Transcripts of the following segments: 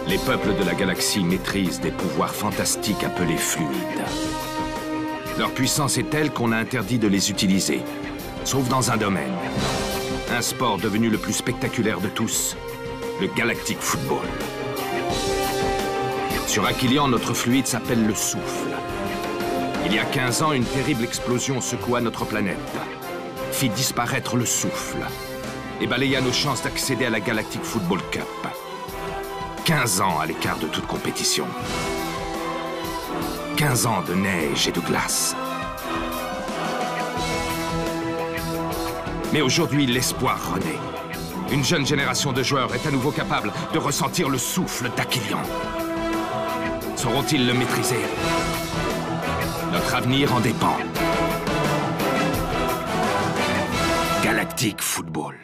Les peuples de la galaxie maîtrisent des pouvoirs fantastiques appelés fluides. Leur puissance est telle qu'on a interdit de les utiliser, sauf dans un domaine. Un sport devenu le plus spectaculaire de tous, le Galactic Football. Sur Aquilion, notre fluide s'appelle le souffle. Il y a 15 ans, une terrible explosion secoua notre planète, fit disparaître le souffle et balaya nos chances d'accéder à la Galactic Football Cup. 15 ans à l'écart de toute compétition. 15 ans de neige et de glace. Mais aujourd'hui, l'espoir renaît. Une jeune génération de joueurs est à nouveau capable de ressentir le souffle d'Aquilion. Sauront-ils le maîtriser? Notre avenir en dépend. Galactic Football.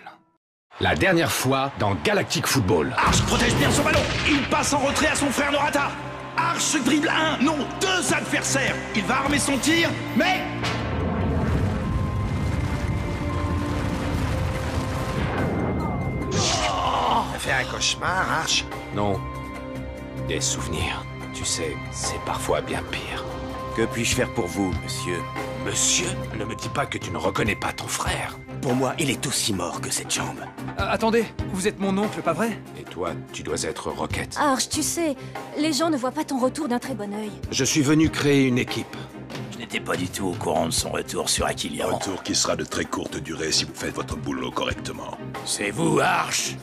La dernière fois dans Galactic Football. Arch protège bien son ballon. Il passe en retrait à son frère Norata. Arch dribble un, non, deux adversaires. Il va armer son tir, mais... T'as fait un cauchemar, Arch? Non. Des souvenirs. Tu sais, c'est parfois bien pire. Que puis-je faire pour vous, monsieur? Monsieur, ne me dis pas que tu ne reconnais pas ton frère. Pour moi, il est aussi mort que cette jambe. Attendez, vous êtes mon oncle, pas vrai? Et toi, tu dois être Rocket. Arch, tu sais, les gens ne voient pas ton retour d'un très bon œil. Je suis venu créer une équipe. Je n'étais pas du tout au courant de son retour sur Aquilion. Retour qui sera de très courte durée si vous faites votre boulot correctement. C'est vous, Arch.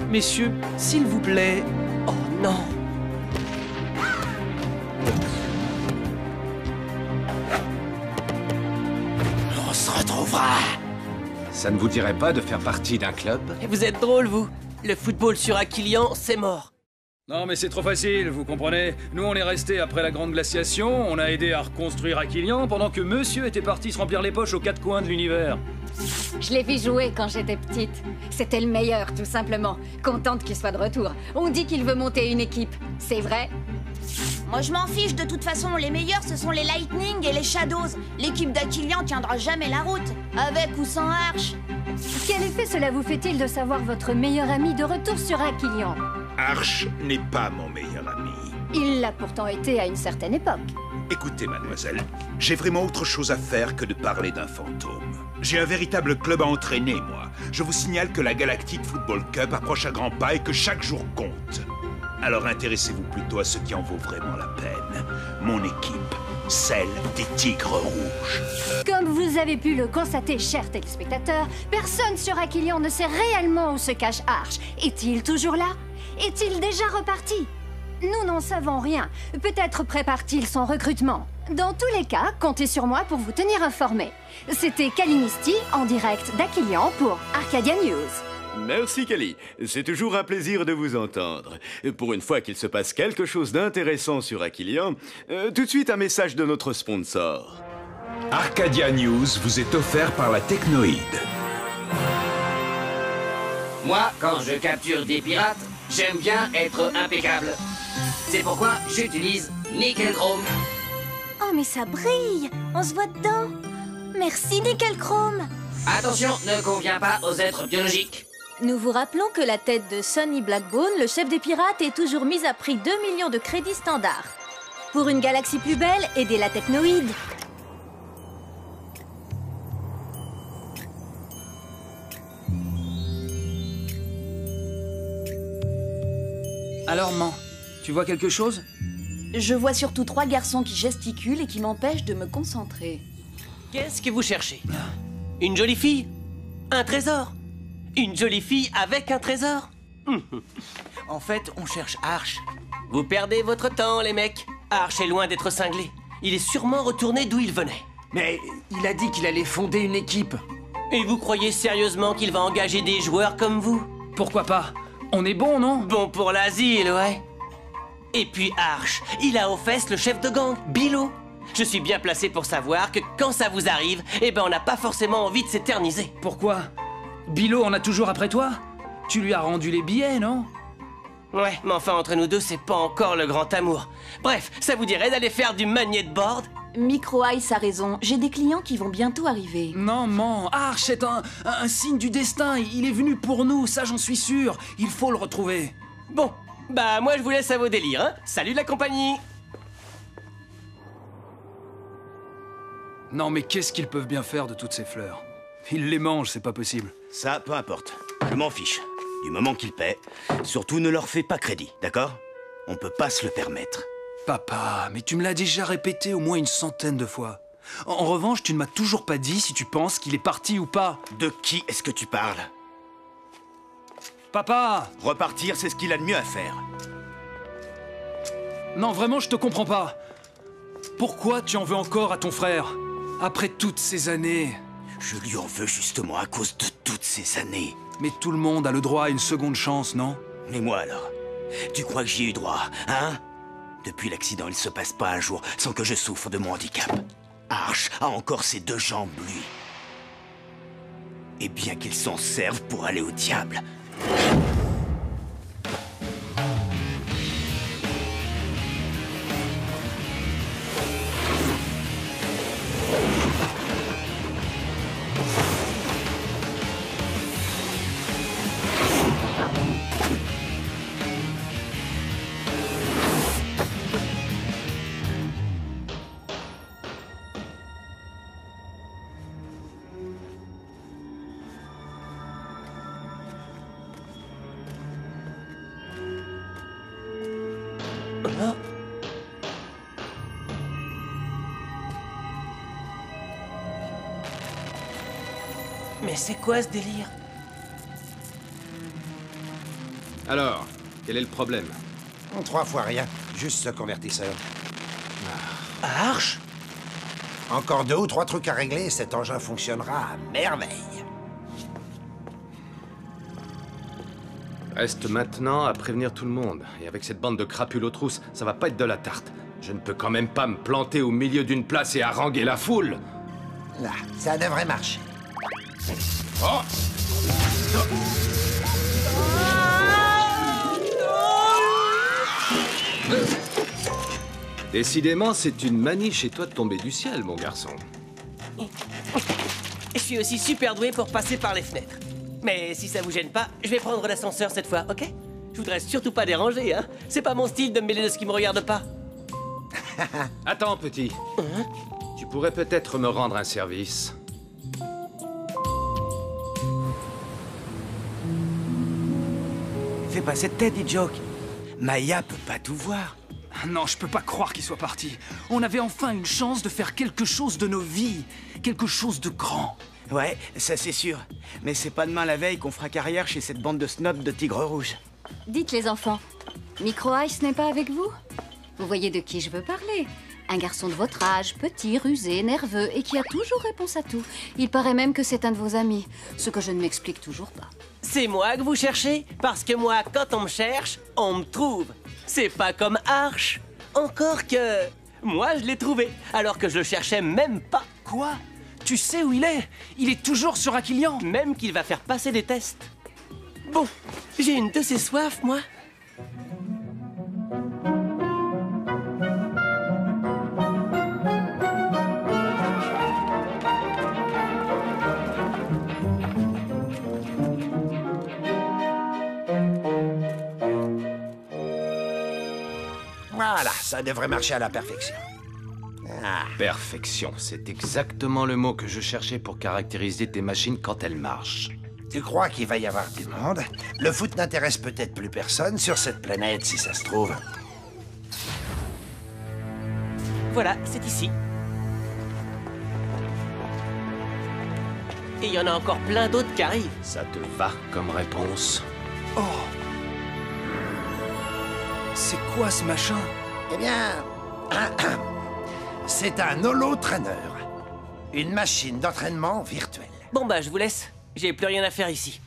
Messieurs, s'il vous plaît... Oh non! On se retrouvera. Ça ne vous dirait pas de faire partie d'un club? Vous êtes drôle, vous. Le football sur Aquilion, c'est mort. Non mais c'est trop facile, vous comprenez? Nous on est restés après la grande glaciation, on a aidé à reconstruire Aquilion pendant que monsieur était parti se remplir les poches aux quatre coins de l'univers. Je l'ai vu jouer quand j'étais petite. C'était le meilleur, tout simplement. Contente qu'il soit de retour. On dit qu'il veut monter une équipe. C'est vrai? Moi je m'en fiche, de toute façon, les meilleurs ce sont les Lightning et les Shadows. L'équipe d'Aquilion tiendra jamais la route, avec ou sans Arch. Quel effet cela vous fait-il de savoir votre meilleur ami de retour sur Aquilion? Arch n'est pas mon meilleur ami. Il l'a pourtant été à une certaine époque. Écoutez, mademoiselle, j'ai vraiment autre chose à faire que de parler d'un fantôme. J'ai un véritable club à entraîner, moi. Je vous signale que la Galactic Football Cup approche à grands pas et que chaque jour compte. Alors intéressez-vous plutôt à ce qui en vaut vraiment la peine. Mon équipe, celle des Tigres Rouges. Comme vous avez pu le constater, chers téléspectateurs, personne sur Aquilion ne sait réellement où se cache Arch. Est-il toujours là? Est-il déjà reparti? Nous n'en savons rien. Peut-être prépare-t-il son recrutement. Dans tous les cas, comptez sur moi pour vous tenir informé. C'était Callinisty en direct d'Aquilion pour Arcadia News. Merci, Kelly. C'est toujours un plaisir de vous entendre. Pour une fois qu'il se passe quelque chose d'intéressant sur Aquilion, tout de suite un message de notre sponsor. Arcadia News vous est offert par la Technoïde. Moi, quand je capture des pirates, j'aime bien être impeccable. C'est pourquoi j'utilise Nickel Chrome. Oh mais ça brille, on se voit dedans. Merci Nickel Chrome. Attention, ne convient pas aux êtres biologiques. Nous vous rappelons que la tête de Sonny Blackbone, le chef des pirates, est toujours mise à prix 2 millions de crédits standards. Pour une galaxie plus belle, aidez la Technoïde. Alors, Man, tu vois quelque chose? Je vois surtout 3 garçons qui gesticulent et qui m'empêchent de me concentrer. Qu'est-ce que vous cherchez? Une jolie fille? Un trésor? Une jolie fille avec un trésor? En fait, on cherche Arch. Vous perdez votre temps, les mecs. Arch est loin d'être cinglé. Il est sûrement retourné d'où il venait. Mais il a dit qu'il allait fonder une équipe. Et vous croyez sérieusement qu'il va engager des joueurs comme vous? Pourquoi pas? On est bon, non? Bon pour l'asile, ouais. Et puis Arch, il a aux fesses le chef de gang, Bilo. Je suis bien placé pour savoir que quand ça vous arrive, eh ben on n'a pas forcément envie de s'éterniser. Pourquoi? Bilo en a toujours après toi? Tu lui as rendu les billets, non? Ouais, mais enfin entre nous deux, c'est pas encore le grand amour. Bref, ça vous dirait d'aller faire du magnet de board? Micro Ice a raison, j'ai des clients qui vont bientôt arriver. Non, man, Arch est un signe du destin. Il est venu pour nous, ça j'en suis sûr. Il faut le retrouver. Bon, bah moi je vous laisse à vos délires, hein. Salut la compagnie. Non mais qu'est-ce qu'ils peuvent bien faire de toutes ces fleurs? Ils les mangent, c'est pas possible. Ça, peu importe. Je m'en fiche. Du moment qu'ils paient, surtout ne leur fais pas crédit, d'accord? On peut pas se le permettre. Papa, mais tu me l'as déjà répété au moins une centaine de fois. En revanche, tu ne m'as toujours pas dit si tu penses qu'il est parti ou pas. De qui est-ce que tu parles? Papa! Repartir, c'est ce qu'il a de mieux à faire. Non, vraiment, je te comprends pas. Pourquoi tu en veux encore à ton frère? Après toutes ces années... Je lui en veux justement à cause de toutes ces années. Mais tout le monde a le droit à une seconde chance, non? Mais moi alors? Tu crois que j'y ai eu droit, hein? Depuis l'accident, il se passe pas un jour sans que je souffre de mon handicap. Arch a encore ses 2 jambes, lui. Et bien qu'il s'en serve pour aller au diable. Mais c'est quoi ce délire? Alors, quel est le problème? 3 fois rien, juste ce convertisseur. Arch? Encore 2 ou 3 trucs à régler, cet engin fonctionnera à merveille. Reste maintenant à prévenir tout le monde. Et avec cette bande de crapules aux trousses, ça va pas être de la tarte. Je ne peux quand même pas me planter au milieu d'une place et haranguer la foule. Là, ça devrait marcher. Oh! Décidément, c'est une manie chez toi de tomber du ciel, mon garçon. Je suis aussi super doué pour passer par les fenêtres. Mais si ça vous gêne pas, je vais prendre l'ascenseur cette fois, ok? Je voudrais surtout pas déranger, hein? C'est pas mon style de me mêler de ce qui me regarde pas. Attends, petit. Tu pourrais peut-être me rendre un service. Fais pas cette tête, Joke. Maya peut pas tout voir. Non, je peux pas croire qu'il soit parti. On avait enfin une chance de faire quelque chose de nos vies. Quelque chose de grand. Ouais, ça c'est sûr. Mais c'est pas demain la veille qu'on fera carrière chez cette bande de snobs de tigres rouges. Dites les enfants, Micro Ice n'est pas avec vous? Vous voyez de qui je veux parler? Un garçon de votre âge, petit, rusé, nerveux et qui a toujours réponse à tout. Il paraît même que c'est un de vos amis, ce que je ne m'explique toujours pas. C'est moi que vous cherchez? Parce que moi, quand on me cherche, on me trouve. C'est pas comme Arch. Encore que... moi, je l'ai trouvé, alors que je le cherchais même pas. Quoi? Tu sais où il est? Il est toujours sur Aquilian. Même qu'il va faire passer des tests. Bon, j'ai une de ces soifs, moi. Voilà, ça devrait marcher à la perfection. Ah. Perfection, c'est exactement le mot que je cherchais pour caractériser tes machines quand elles marchent. Tu crois qu'il va y avoir du monde? Le foot n'intéresse peut-être plus personne sur cette planète, si ça se trouve. Voilà, c'est ici. Et il y en a encore plein d'autres qui arrivent. Ça te va comme réponse? Oh! C'est quoi ce machin? Eh bien... c'est un holo-trainer. Une machine d'entraînement virtuelle. Bon bah, je vous laisse. J'ai plus rien à faire ici.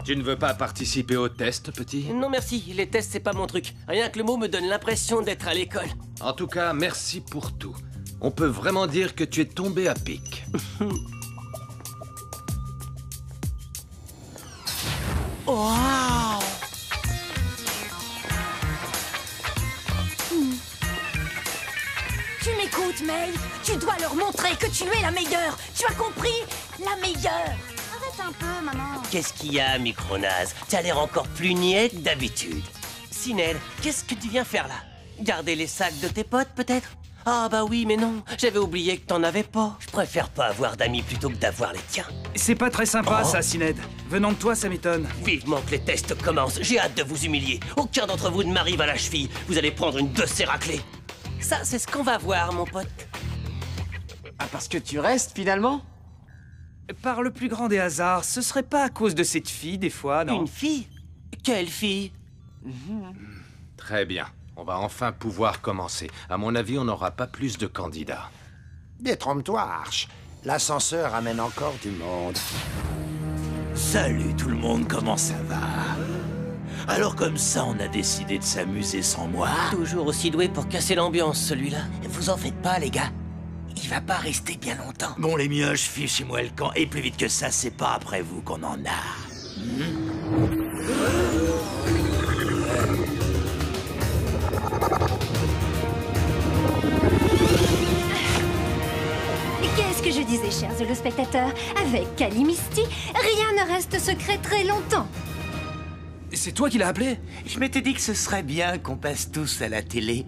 Tu ne veux pas participer au test, petit? Non merci, les tests c'est pas mon truc. Rien que le mot me donne l'impression d'être à l'école. En tout cas, merci pour tout. On peut vraiment dire que tu es tombé à pic. Waouh! Tu m'écoutes? Écoute, Maeve, tu dois leur montrer que tu es la meilleure. Tu as compris? La meilleure. Arrête un peu, maman. Qu'est-ce qu'il y a, micronaze? T'as l'air encore plus niais que d'habitude. Sinel, qu'est-ce que tu viens faire là? Garder les sacs de tes potes, peut-être? Ah bah oui, mais non, j'avais oublié que t'en avais pas. Je préfère pas avoir d'amis plutôt que d'avoir les tiens. C'est pas très sympa, ça, Sined. Venant de toi, ça m'étonne. Vivement que les tests commencent, j'ai hâte de vous humilier. Aucun d'entre vous ne m'arrive à la cheville. Vous allez prendre une de ces raclées. Ça, c'est ce qu'on va voir, mon pote. Ah, parce que tu restes, finalement? Par le plus grand des hasards, ce serait pas à cause de cette fille, des fois, non? Une fille? Quelle fille? Très bien. On va enfin pouvoir commencer. À mon avis, on n'aura pas plus de candidats. Détrompe-toi, Arch. L'ascenseur amène encore du monde. Salut tout le monde, comment ça va? Alors comme ça, on a décidé de s'amuser sans moi? Toujours aussi doué pour casser l'ambiance, celui-là. Vous en faites pas, les gars. Il va pas rester bien longtemps. Bon, les mioches, fichez-moi le camp. Et plus vite que ça, c'est pas après vous qu'on en a. Qu'est-ce que je disais, chers téléspectateurs? Avec Calimisty, rien ne reste secret très longtemps. C'est toi qui l'as appelé? Je m'étais dit que ce serait bien qu'on passe tous à la télé.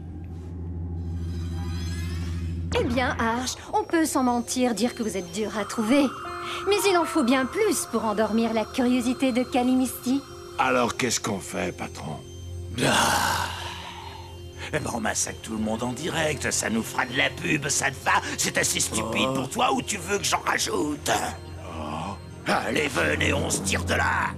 Eh bien, Arch, on peut sans mentir dire que vous êtes dur à trouver. Mais il en faut bien plus pour endormir la curiosité de Calimisty. Alors qu'est-ce qu'on fait, patron? Eh ben on massacre tout le monde en direct, ça nous fera de la pub, ça te va? C'est assez stupide pour toi ou tu veux que j'en rajoute? Allez, venez, on se tire de là!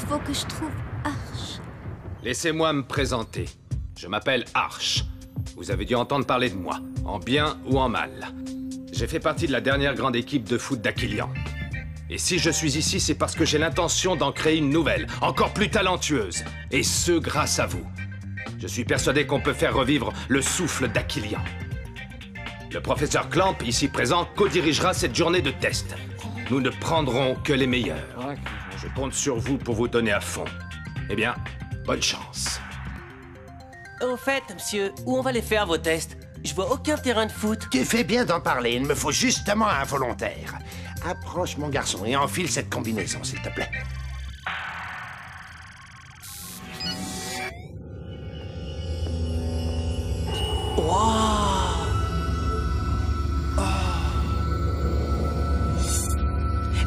Faut que je trouve Arch. Laissez-moi me présenter. Je m'appelle Arch. Vous avez dû entendre parler de moi, en bien ou en mal. J'ai fait partie de la dernière grande équipe de foot d'Aquilian. Et si je suis ici, c'est parce que j'ai l'intention d'en créer une nouvelle, encore plus talentueuse. Et ce, grâce à vous. Je suis persuadé qu'on peut faire revivre le souffle d'Aquilian. Le professeur Clamp, ici présent, co-dirigera cette journée de test. Nous ne prendrons que les meilleurs. Je compte sur vous pour vous donner à fond. Eh bien, bonne chance. Au fait, monsieur, où on va les faire, vos tests? Je vois aucun terrain de foot. Tu fais bien d'en parler, il me faut justement un volontaire. Approche, mon garçon, et enfile cette combinaison, s'il te plaît.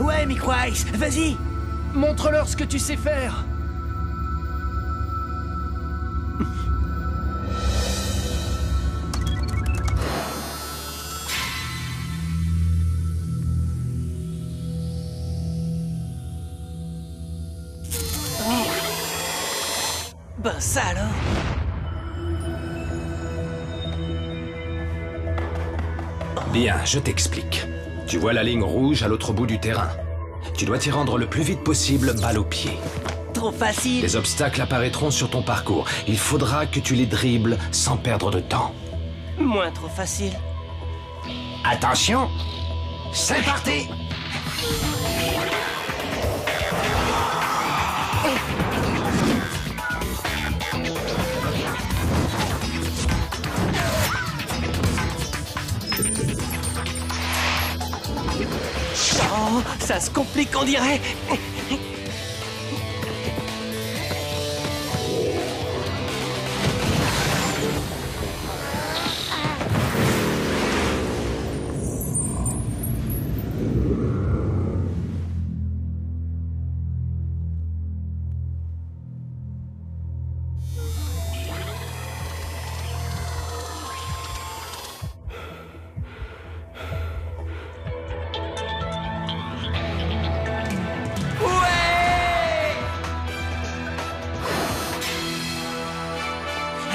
Ouais, Micro-Ice, vas-y! Montre-leur ce que tu sais faire. Ben ça alors. Bien, je t'explique. Tu vois la ligne rouge à l'autre bout du terrain. Tu dois t'y rendre le plus vite possible, balle au pied. Trop facile. Les obstacles apparaîtront sur ton parcours. Il faudra que tu les dribbles sans perdre de temps. Moins trop facile. Attention, c'est parti! Oh, ça se complique, on dirait.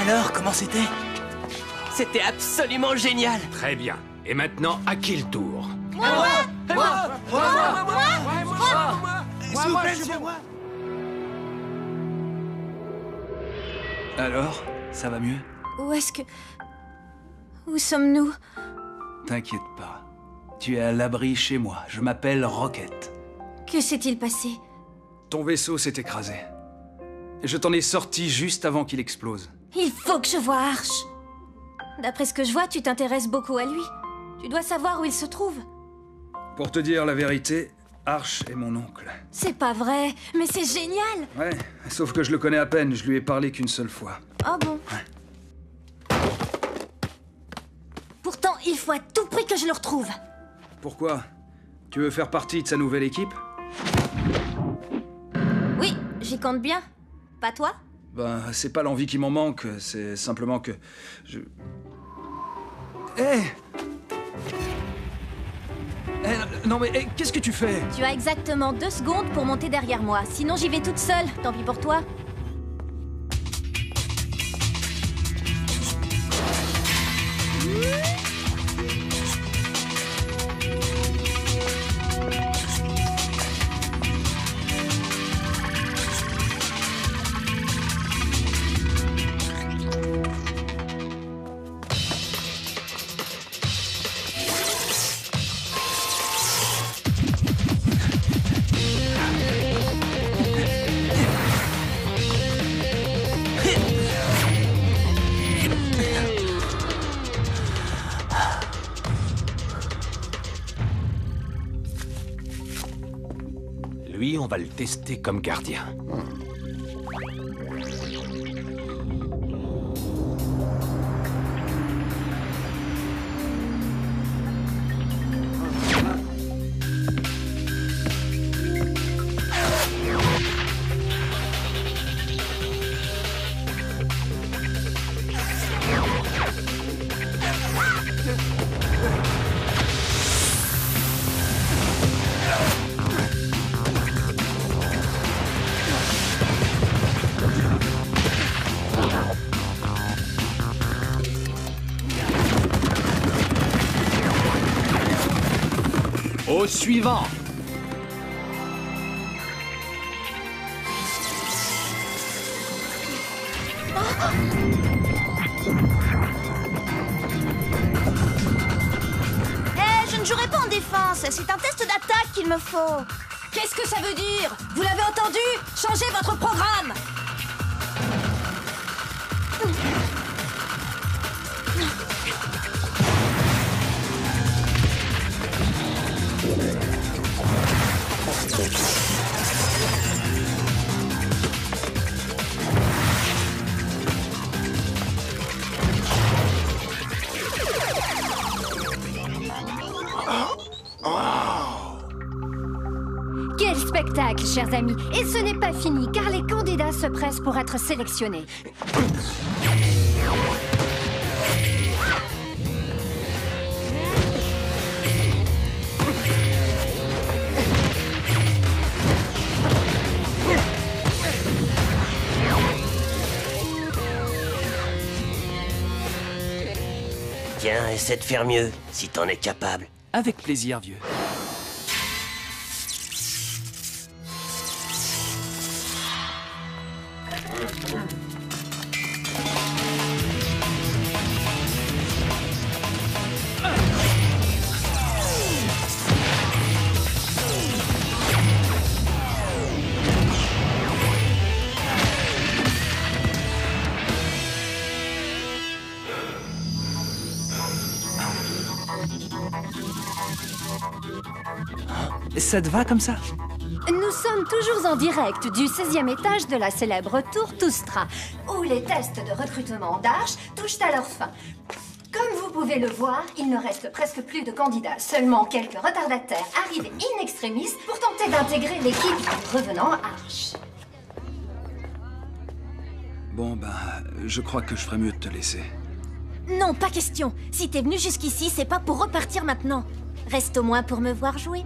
Alors, comment c'était? C'était absolument génial. Très bien. Et maintenant, à qui le tour? Alors, ça va mieux? Où est-ce que... Où sommes-nous? T'inquiète pas. Tu es à l'abri chez moi. Je m'appelle Rocket. Que s'est-il passé? Ton vaisseau s'est écrasé. Je t'en ai sorti juste avant qu'il explose. Il faut que je voie Arch. D'après ce que je vois, tu t'intéresses beaucoup à lui. Tu dois savoir où il se trouve. Pour te dire la vérité, Arch est mon oncle. C'est pas vrai, mais c'est génial. Ouais, sauf que je le connais à peine. Je lui ai parlé qu'une seule fois. Oh bon? Ouais. Pourtant, il faut à tout prix que je le retrouve. Pourquoi? Tu veux faire partie de sa nouvelle équipe? Oui, j'y compte bien. Pas toi? Ben, c'est pas l'envie qui m'en manque, c'est simplement que... Hé non mais qu'est-ce que tu fais? Tu as exactement 2 secondes pour monter derrière moi. Sinon, j'y vais toute seule. Tant pis pour toi. Lui, on va le tester comme gardien. Au suivant. Je ne jouerai pas en défense. C'est un test d'attaque qu'il me faut. Qu'est-ce que ça veut dire? Vous l'avez entendu? Changez votre programme. Quel spectacle, chers amis! Et ce n'est pas fini, car les candidats se pressent pour être sélectionnés. Tiens, essaie de faire mieux, si t'en es capable. Avec plaisir, vieux. Ça te va comme ça? Nous sommes toujours en direct du 16e étage de la célèbre tour Toustra, où les tests de recrutement d'Arch touchent à leur fin. Comme vous pouvez le voir, il ne reste presque plus de candidats, seulement quelques retardataires arrivés in extremis pour tenter d'intégrer l'équipe revenant Arch. Bon, ben, je crois que je ferais mieux de te laisser. Non, pas question. Si t'es venu jusqu'ici, c'est pas pour repartir maintenant. Reste au moins pour me voir jouer.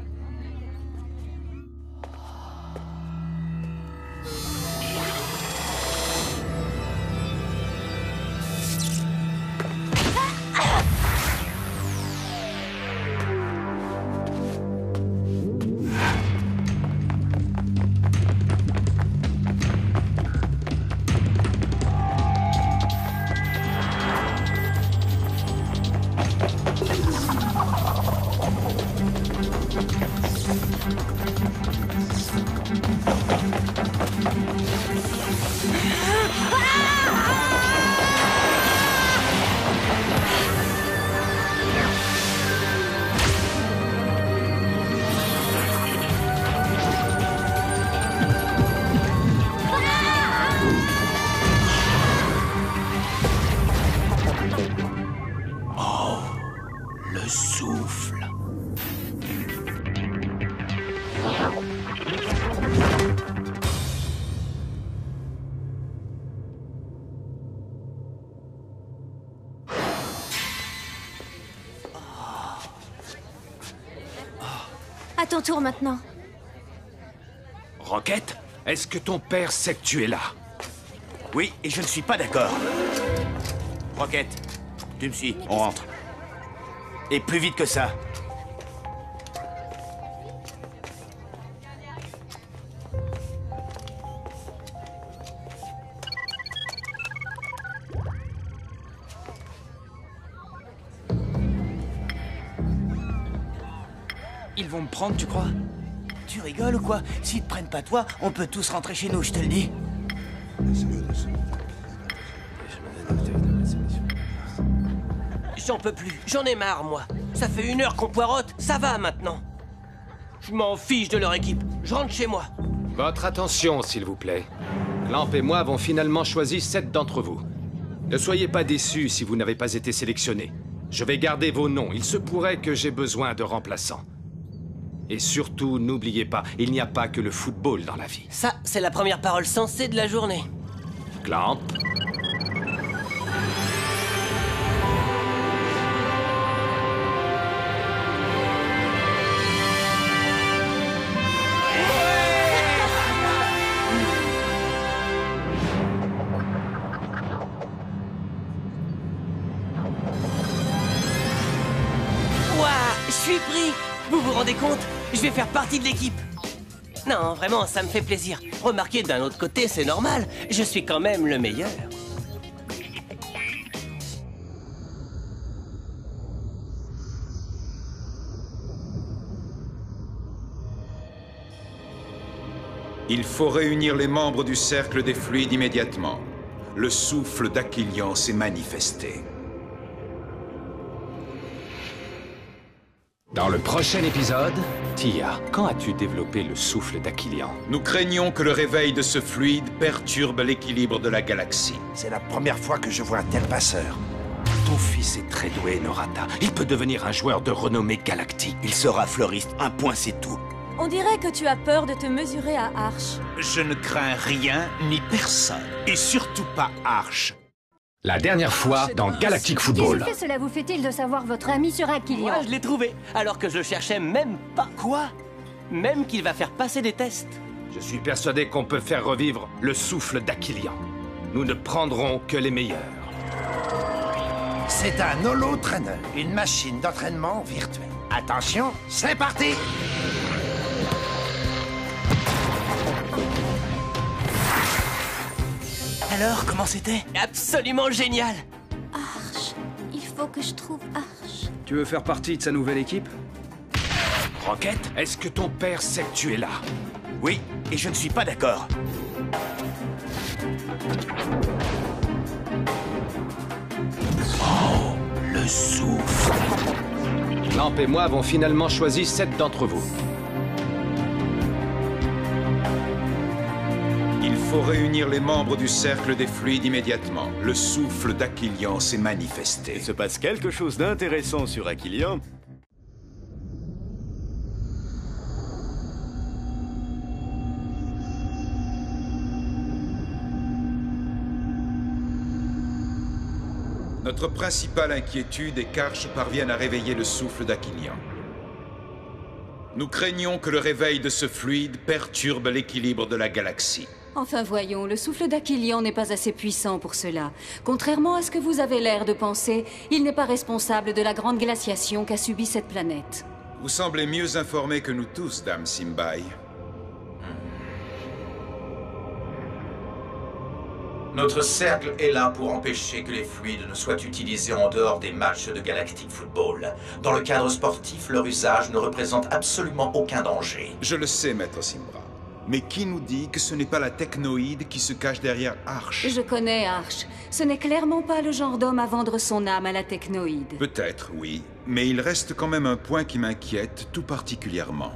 ton tour maintenant. Rocket, est-ce que ton père sait que tu es là? Oui, et je ne suis pas d'accord. Rocket, tu me suis, on rentre. Et plus vite que ça. Ils vont me prendre, tu crois? Tu rigoles ou quoi? S'ils te prennent pas toi, on peut tous rentrer chez nous, je te le dis. J'en peux plus, j'en ai marre, moi. Ça fait 1 heure qu'on poirote, ça va maintenant. Je m'en fiche de leur équipe, je rentre chez moi. Votre attention, s'il vous plaît. Clamp et moi avons finalement choisi 7 d'entre vous. Ne soyez pas déçus si vous n'avez pas été sélectionnés. Je vais garder vos noms, il se pourrait que j'ai besoin de remplaçants. Et surtout, n'oubliez pas, il n'y a pas que le football dans la vie. Ça, c'est la première parole sensée de la journée. Clamp. Ouah, je suis pris! Vous vous rendez compte? Je vais faire partie de l'équipe. Non, vraiment, ça me fait plaisir. Remarquez, d'un autre côté, c'est normal. Je suis quand même le meilleur. Il faut réunir les membres du Cercle des Fluides immédiatement. Le souffle d'Aquilian s'est manifesté. Dans le prochain épisode, Tia, quand as-tu développé le souffle d'Aquilian? Nous craignons que le réveil de ce fluide perturbe l'équilibre de la galaxie. C'est la première fois que je vois un tel passeur. Ton fils est très doué, Norata. Il peut devenir un joueur de renommée galactique. Il sera fleuriste, un point c'est tout. On dirait que tu as peur de te mesurer à Arch. Je ne crains rien ni personne. Et surtout pas Arch. La dernière fois dans Galactic Football. Qu'est-ce que cela vous fait-il de savoir votre ami sur Aquilian? Moi, je l'ai trouvé, alors que je le cherchais même pas. Quoi? Même qu'il va faire passer des tests. Je suis persuadé qu'on peut faire revivre le souffle d'Aquilian. Nous ne prendrons que les meilleurs. C'est un holo-trainer, une machine d'entraînement virtuelle. Attention, c'est parti! Alors, comment c'était? Absolument génial! Arch, il faut que je trouve Arch. Tu veux faire partie de sa nouvelle équipe? Rocket, est-ce que ton père sait que tu es là? Oui, et je ne suis pas d'accord. Oh, le souffle! Clamp et moi avons finalement choisi 7 d'entre vous. Il faut réunir les membres du Cercle des Fluides immédiatement. Le souffle d'Aquilian s'est manifesté. Il se passe quelque chose d'intéressant sur Aquilian. Notre principale inquiétude est qu'Arch parvienne à réveiller le souffle d'Aquilian. Nous craignons que le réveil de ce fluide perturbe l'équilibre de la galaxie. Enfin voyons, le souffle d'Aquilian n'est pas assez puissant pour cela. Contrairement à ce que vous avez l'air de penser, il n'est pas responsable de la grande glaciation qu'a subie cette planète. Vous semblez mieux informé que nous tous, Dame Simbai. Notre cercle est là pour empêcher que les fluides ne soient utilisés en dehors des matchs de Galactic Football. Dans le cadre sportif, leur usage ne représente absolument aucun danger. Je le sais, Maître Simbra. Mais qui nous dit que ce n'est pas la technoïde qui se cache derrière Arch? Je connais Arch. Ce n'est clairement pas le genre d'homme à vendre son âme à la technoïde. Peut-être, oui. Mais il reste quand même un point qui m'inquiète tout particulièrement.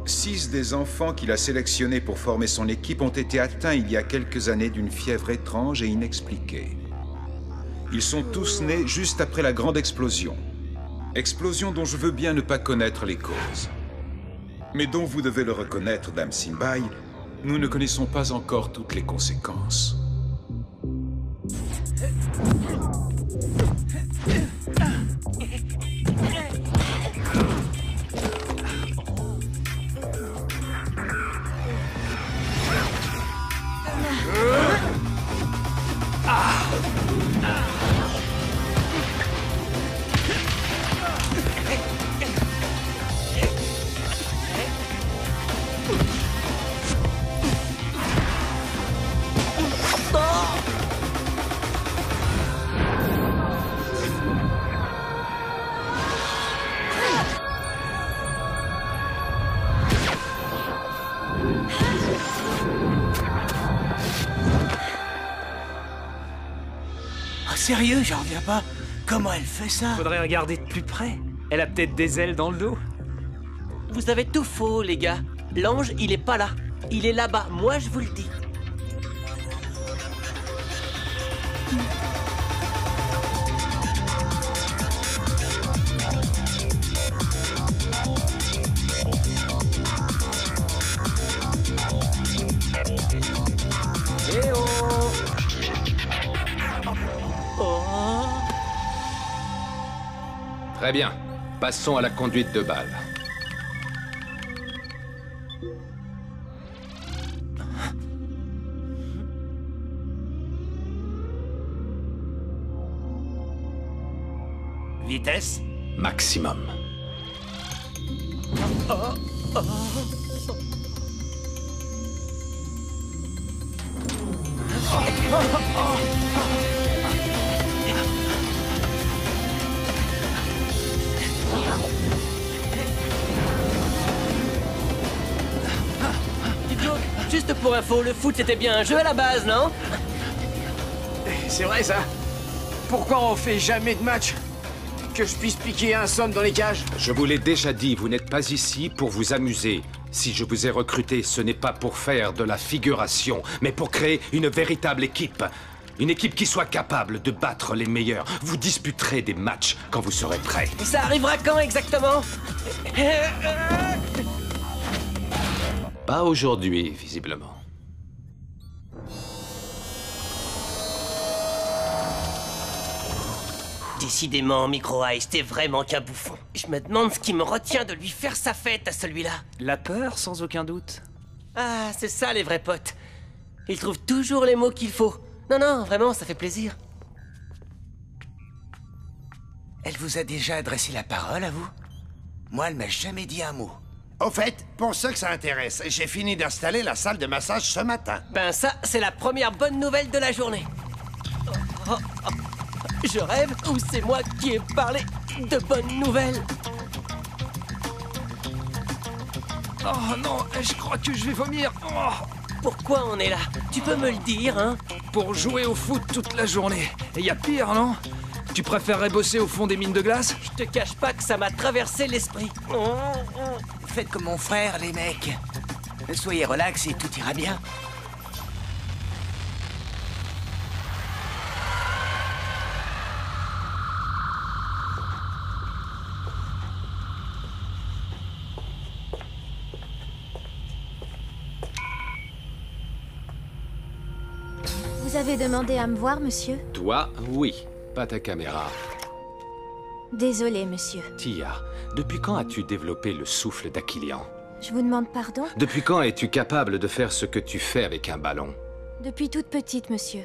6 des enfants qu'il a sélectionnés pour former son équipe ont été atteints il y a quelques années d'une fièvre étrange et inexpliquée. Ils sont tous nés juste après la grande explosion. Explosion dont je veux bien ne pas connaître les causes. Mais dont vous devez le reconnaître, Dame Simbai, nous ne connaissons pas encore toutes les conséquences. Sérieux, j'en reviens pas. Comment elle fait ça? Faudrait regarder de plus près. Elle a peut-être des ailes dans le dos. Vous avez tout faux, les gars. L'ange, il est pas là. Il est là-bas, moi je vous le dis. Eh oh! Très bien. Passons à la conduite de balle. Vitesse? Maximum. Juste pour info, le foot c'était bien un jeu à la base, non? C'est vrai ça? Pourquoi on fait jamais de match? Que je puisse piquer un somme dans les cages? Je vous l'ai déjà dit, vous n'êtes pas ici pour vous amuser. Si je vous ai recruté, ce n'est pas pour faire de la figuration, mais pour créer une véritable équipe. Une équipe qui soit capable de battre les meilleurs. Vous disputerez des matchs quand vous serez prêts. Et ça arrivera quand exactement? Pas aujourd'hui, visiblement. Décidément, Micro Ice, t'es vraiment qu'un bouffon. Je me demande ce qui me retient de lui faire sa fête à celui-là. La peur, sans aucun doute. Ah, c'est ça les vrais potes. Ils trouvent toujours les mots qu'il faut. Non, non, vraiment, ça fait plaisir. Elle vous a déjà adressé la parole à vous? Moi, elle m'a jamais dit un mot. Au fait, pour ceux que ça intéresse, j'ai fini d'installer la salle de massage ce matin. Ben ça, c'est la première bonne nouvelle de la journée. Oh, oh. Je rêve ou c'est moi qui ai parlé de bonnes nouvelles? Oh non, je crois que je vais vomir. Oh. Pourquoi on est là? Tu peux me le dire, hein? Pour jouer au foot toute la journée. Et y a pire, non? Tu préférerais bosser au fond des mines de glace? Je te cache pas que ça m'a traversé l'esprit. Faites comme mon frère, les mecs. Soyez relax et tout ira bien. Vous avez demandé à me voir, monsieur? Toi, oui. Pas ta caméra. Désolé, monsieur. Tia, depuis quand as-tu développé le souffle d'Aquilian? Je vous demande pardon? Depuis quand es-tu capable de faire ce que tu fais avec un ballon? Depuis toute petite, monsieur.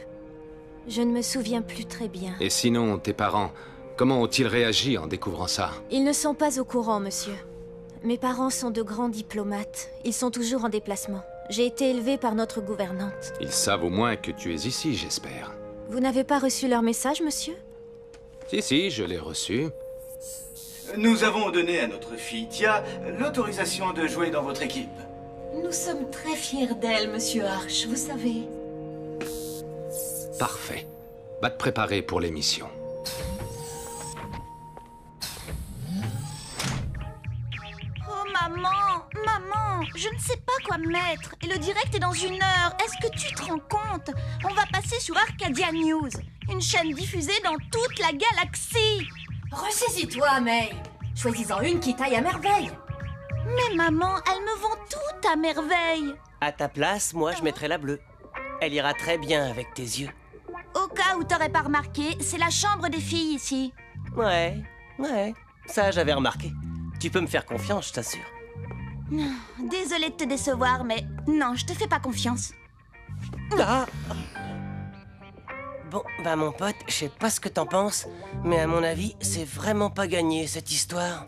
Je ne me souviens plus très bien. Et sinon, tes parents, comment ont-ils réagi en découvrant ça? Ils ne sont pas au courant, monsieur. Mes parents sont de grands diplomates. Ils sont toujours en déplacement. J'ai été élevée par notre gouvernante. Ils savent au moins que tu es ici, j'espère. Vous n'avez pas reçu leur message, monsieur? Si, je l'ai reçu. Nous avons donné à notre fille Tia l'autorisation de jouer dans votre équipe. Nous sommes très fiers d'elle, monsieur Arch, vous savez. Parfait. Va te préparer pour l'émission. Oh maman, maman, je ne sais pas quoi mettre. Et le direct est dans 1 heure. Est-ce que tu te rends compte? On va passer sur Arcadia News, une chaîne diffusée dans toute la galaxie. Ressaisis-toi, May. Choisis-en une qui taille à merveille. Mais maman, elles me vont toutes à merveille. À ta place, moi, je mettrais la bleue. Elle ira très bien avec tes yeux. Au cas où t'aurais pas remarqué, c'est la chambre des filles ici. Ouais, ça j'avais remarqué. Tu peux me faire confiance, je t'assure. Désolée de te décevoir, mais non, je te fais pas confiance. Ah. Bon, bah mon pote, je sais pas ce que t'en penses, mais à mon avis, c'est vraiment pas gagné, cette histoire.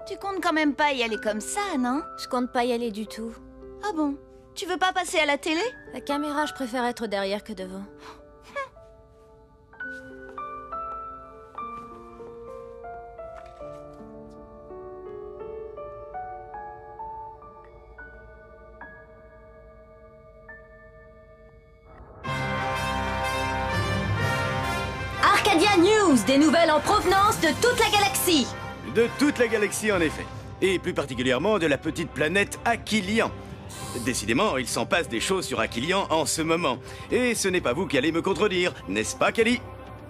Tu comptes quand même pas y aller comme ça, non? Je compte pas y aller du tout. Ah bon? Tu veux pas passer à la télé? La caméra, je préfère être derrière que devant. Arcadia News, des nouvelles en provenance de toute la galaxie. De toute la galaxie, en effet. Et plus particulièrement de la petite planète Aquilian. Décidément, il s'en passe des choses sur Aquilian en ce moment. Et ce n'est pas vous qui allez me contredire, n'est-ce pas, Kelly?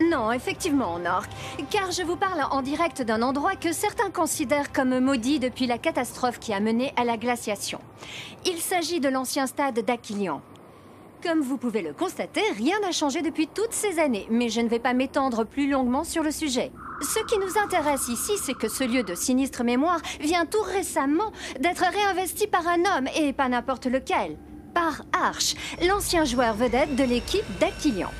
Non, effectivement, Nork. Car je vous parle en direct d'un endroit que certains considèrent comme maudit depuis la catastrophe qui a mené à la glaciation. Il s'agit de l'ancien stade d'Aquilian. Comme vous pouvez le constater, rien n'a changé depuis toutes ces années, mais je ne vais pas m'étendre plus longuement sur le sujet. Ce qui nous intéresse ici, c'est que ce lieu de sinistre mémoire vient tout récemment d'être réinvesti par un homme, et pas n'importe lequel. Par Arch, l'ancien joueur vedette de l'équipe d'Aquilian.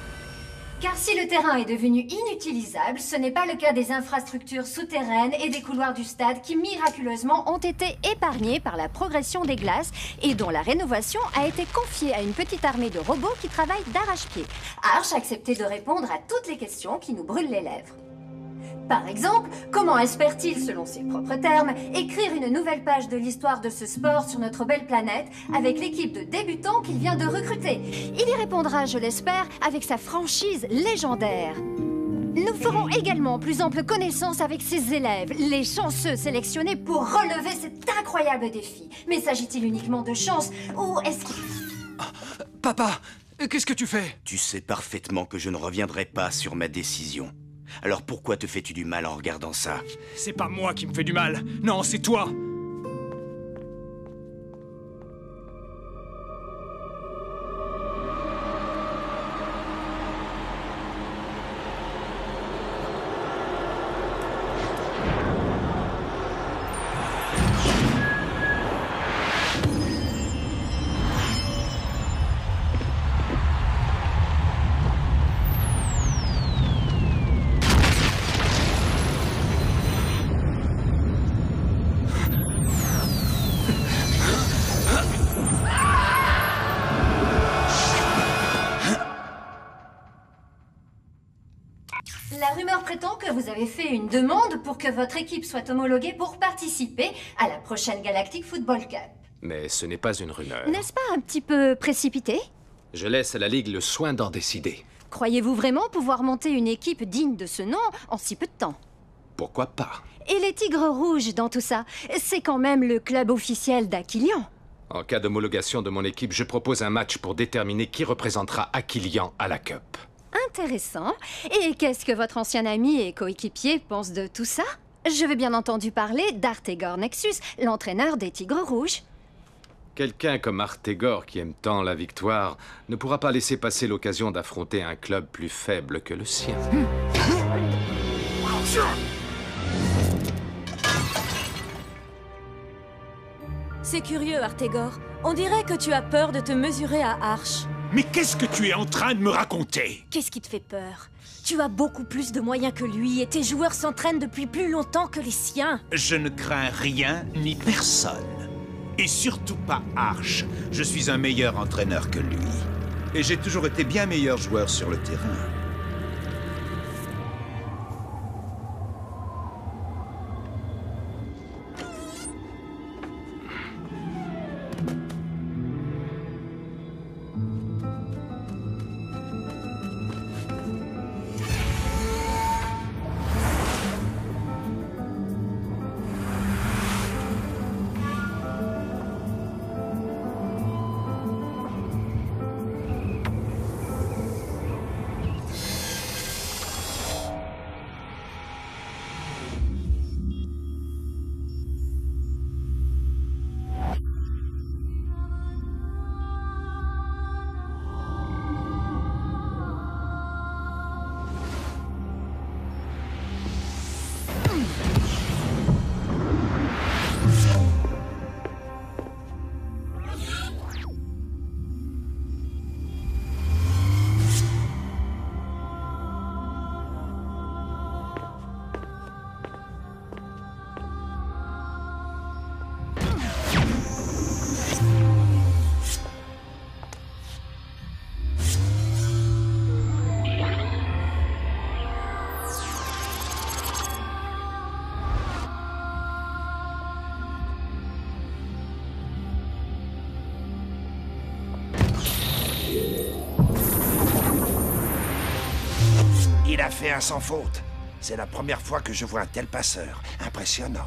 Car si le terrain est devenu inutilisable, ce n'est pas le cas des infrastructures souterraines et des couloirs du stade qui miraculeusement ont été épargnés par la progression des glaces et dont la rénovation a été confiée à une petite armée de robots qui travaillent d'arrache-pied. Arch a accepté de répondre à toutes les questions qui nous brûlent les lèvres. Par exemple, comment espère-t-il, selon ses propres termes, écrire une nouvelle page de l'histoire de ce sport sur notre belle planète avec l'équipe de débutants qu'il vient de recruter? Il y répondra, je l'espère, avec sa franchise légendaire. Nous ferons également plus ample connaissance avec ses élèves, les chanceux sélectionnés pour relever cet incroyable défi. Mais s'agit-il uniquement de chance ou est-ce qu'il... Papa, qu'est-ce que tu fais? Tu sais parfaitement que je ne reviendrai pas sur ma décision. Alors pourquoi te fais-tu du mal en regardant ça? C'est pas moi qui me fais du mal. Non, c'est toi. La rumeur prétend que vous avez fait une demande pour que votre équipe soit homologuée pour participer à la prochaine Galactic Football Cup. Mais ce n'est pas une rumeur. N'est-ce pas un petit peu précipité? Je laisse à la Ligue le soin d'en décider. Croyez-vous vraiment pouvoir monter une équipe digne de ce nom en si peu de temps? Pourquoi pas? Et les Tigres Rouges dans tout ça, c'est quand même le club officiel d'Aquilian. En cas d'homologation de mon équipe, je propose un match pour déterminer qui représentera Aquilian à la Cup. Intéressant. Et qu'est-ce que votre ancien ami et coéquipier pense de tout ça? Je vais bien entendu parler d'Artegor Nexus, l'entraîneur des Tigres Rouges. Quelqu'un comme Artegor qui aime tant la victoire ne pourra pas laisser passer l'occasion d'affronter un club plus faible que le sien. C'est curieux, Artegor. On dirait que tu as peur de te mesurer à Arch. Mais qu'est-ce que tu es en train de me raconter? Qu'est-ce qui te fait peur? Tu as beaucoup plus de moyens que lui et tes joueurs s'entraînent depuis plus longtemps que les siens. Je ne crains rien ni personne. Et surtout pas Arch. Je suis un meilleur entraîneur que lui. Et j'ai toujours été bien meilleur joueur sur le terrain. Il a fait un sans faute. C'est la première fois que je vois un tel passeur. Impressionnant.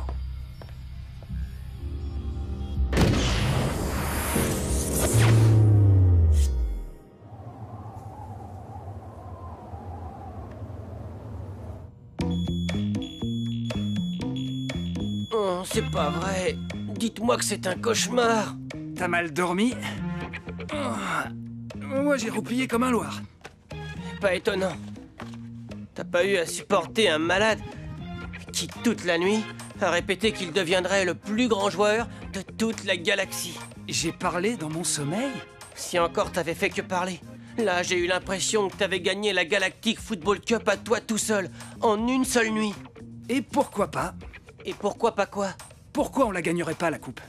Oh, c'est pas vrai. Dites-moi que c'est un cauchemar. T'as mal dormi? Moi, j'ai roupillé comme un loir. Pas étonnant. T'as pas eu à supporter un malade qui, toute la nuit, a répété qu'il deviendrait le plus grand joueur de toute la galaxie. J'ai parlé dans mon sommeil? Si encore t'avais fait que parler. Là, j'ai eu l'impression que t'avais gagné la Galactic Football Cup à toi tout seul, en une seule nuit. Et pourquoi pas? Et pourquoi pas quoi? Pourquoi on la gagnerait pas, la coupe?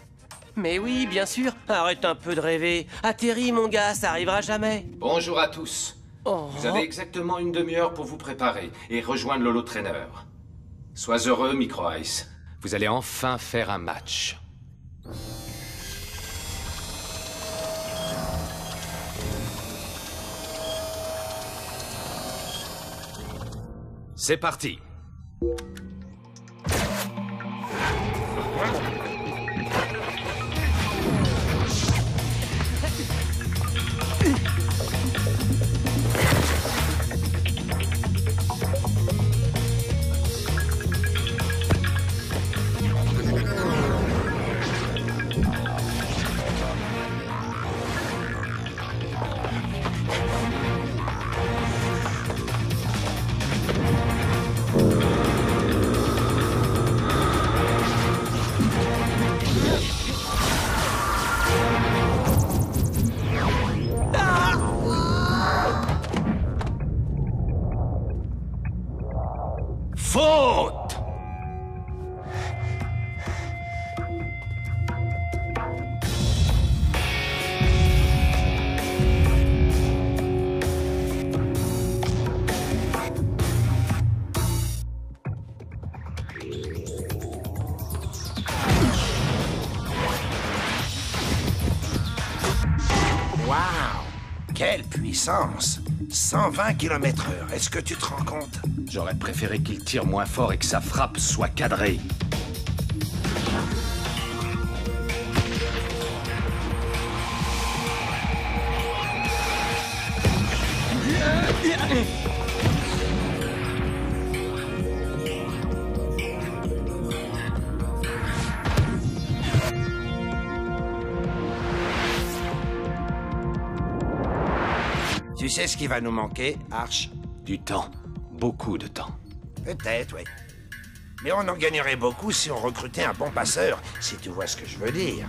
Mais oui, bien sûr. Arrête un peu de rêver. Atterris, mon gars, ça arrivera jamais. Bonjour à tous. Oh. Vous avez exactement une demi-heure pour vous préparer et rejoindre l'holo-trainer. Sois heureux, Micro Ice. Vous allez enfin faire un match. C'est parti. Faute! Waouh! Quelle puissance! 120 km/h, est-ce que tu te rends compte? J'aurais préféré qu'il tire moins fort et que sa frappe soit cadrée. Tu sais ce qui va nous manquer, Arch? Du temps. Beaucoup de temps. Peut-être, oui. Mais on en gagnerait beaucoup si on recrutait un bon passeur, si tu vois ce que je veux dire.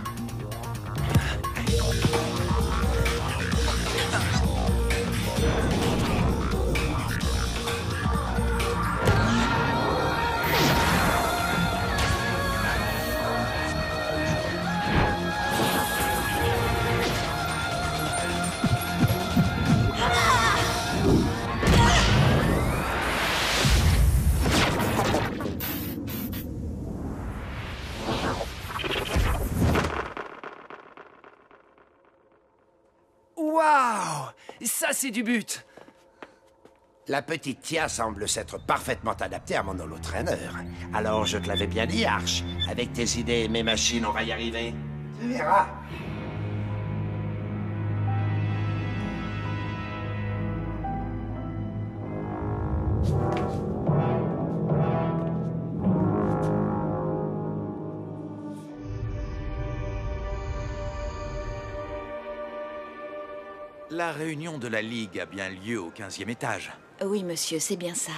Waouh! Ça, c'est du but! La petite Tia semble s'être parfaitement adaptée à mon holo-trainer. Alors je te l'avais bien dit, Arch. Avec tes idées et mes machines, on va y arriver. Tu verras. La réunion de la Ligue a bien lieu au 15e étage. Oui, monsieur, c'est bien ça.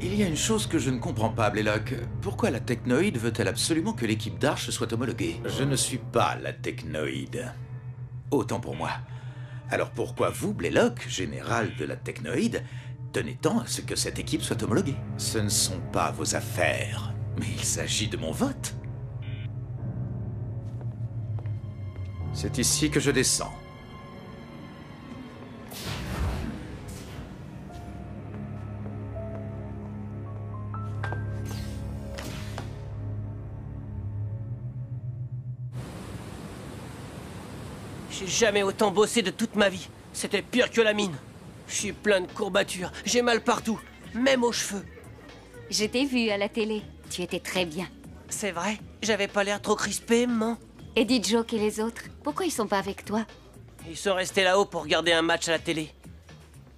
Il y a une chose que je ne comprends pas, Blaylock. Pourquoi la Technoïde veut-elle absolument que l'équipe d'Arch soit homologuée? Je ne suis pas la Technoïde. Autant pour moi. Alors pourquoi vous, Blaylock, général de la Technoïde, tenez tant à ce que cette équipe soit homologuée? Ce ne sont pas vos affaires, mais il s'agit de mon vote. C'est ici que je descends. J'ai jamais autant bossé de toute ma vie. C'était pire que la mine. Je suis plein de courbatures, j'ai mal partout, même aux cheveux. Je t'ai vu à la télé. Tu étais très bien. C'est vrai? J'avais pas l'air trop crispé, maman. Et dit Joke et les autres, pourquoi ils sont pas avec toi? Ils sont restés là-haut pour regarder un match à la télé.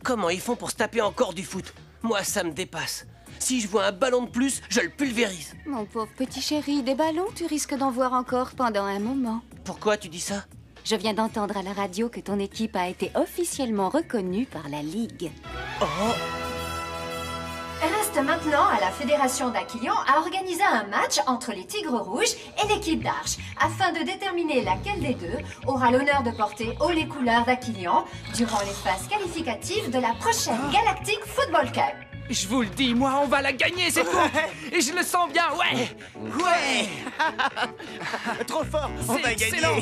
Comment ils font pour se taper encore du foot? Moi, ça me dépasse. Si je vois un ballon de plus, je le pulvérise. Mon pauvre petit chéri, des ballons, tu risques d'en voir encore pendant un moment. Pourquoi tu dis ça? Je viens d'entendre à la radio que ton équipe a été officiellement reconnue par la Ligue. Oh! Reste maintenant à la Fédération d'Aquilion à organiser un match entre les Tigres Rouges et l'équipe d'Arche, afin de déterminer laquelle des deux aura l'honneur de porter haut les couleurs d'Aquilion durant les phases qualificatives de la prochaine Galactic Football Cup. Je vous le dis, moi, on va la gagner, cette coupe. Et je le sens bien, ouais. Ouais. Trop fort, on va gagner. Excellent.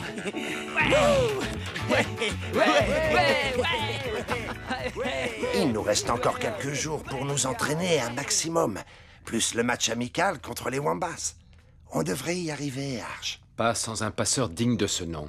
Il nous reste encore quelques jours pour nous entraîner un maximum, plus le match amical contre les Wombats. On devrait y arriver, Arch. Pas sans un passeur digne de ce nom.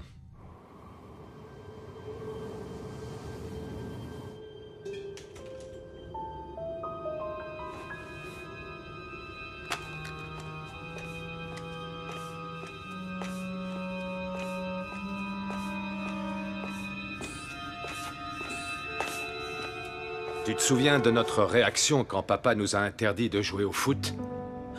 Tu te souviens de notre réaction quand papa nous a interdit de jouer au foot?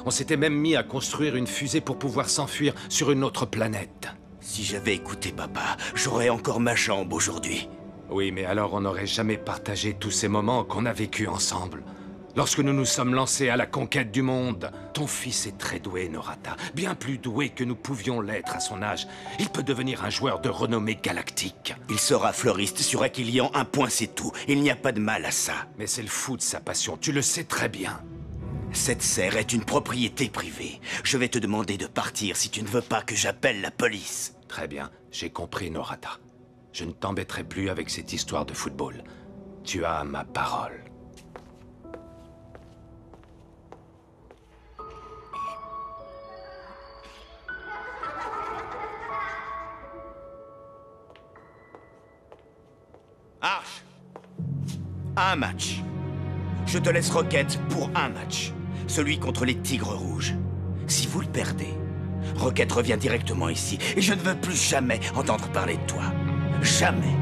On s'était même mis à construire une fusée pour pouvoir s'enfuir sur une autre planète. Si j'avais écouté papa, j'aurais encore ma jambe aujourd'hui. Oui, mais alors on n'aurait jamais partagé tous ces moments qu'on a vécus ensemble. Lorsque nous nous sommes lancés à la conquête du monde, ton fils est très doué, Norata. Bien plus doué que nous pouvions l'être à son âge. Il peut devenir un joueur de renommée galactique. Il sera fleuriste sur Aquilion, un point c'est tout. Il n'y a pas de mal à ça. Mais c'est le foot sa passion, tu le sais très bien. Cette serre est une propriété privée. Je vais te demander de partir si tu ne veux pas que j'appelle la police. Très bien, j'ai compris, Norata. Je ne t'embêterai plus avec cette histoire de football. Tu as ma parole. Arche, un match. Je te laisse Rocket pour un match. Celui contre les Tigres Rouges. Si vous le perdez, Rocket revient directement ici. Et je ne veux plus jamais entendre parler de toi. Jamais.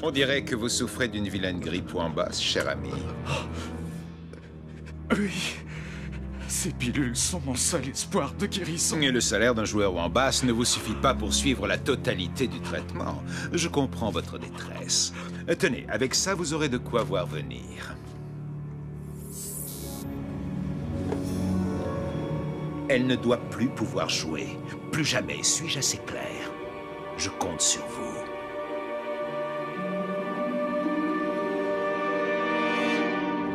On dirait que vous souffrez d'une vilaine grippe ou en basse, cher ami. Oui. Ces pilules sont mon seul espoir de guérison. Et le salaire d'un joueur ou en basse ne vous suffit pas pour suivre la totalité du traitement. Je comprends votre détresse. Tenez, avec ça, vous aurez de quoi voir venir. Elle ne doit plus pouvoir jouer. Plus jamais. Suis-je assez clair? Je compte sur vous.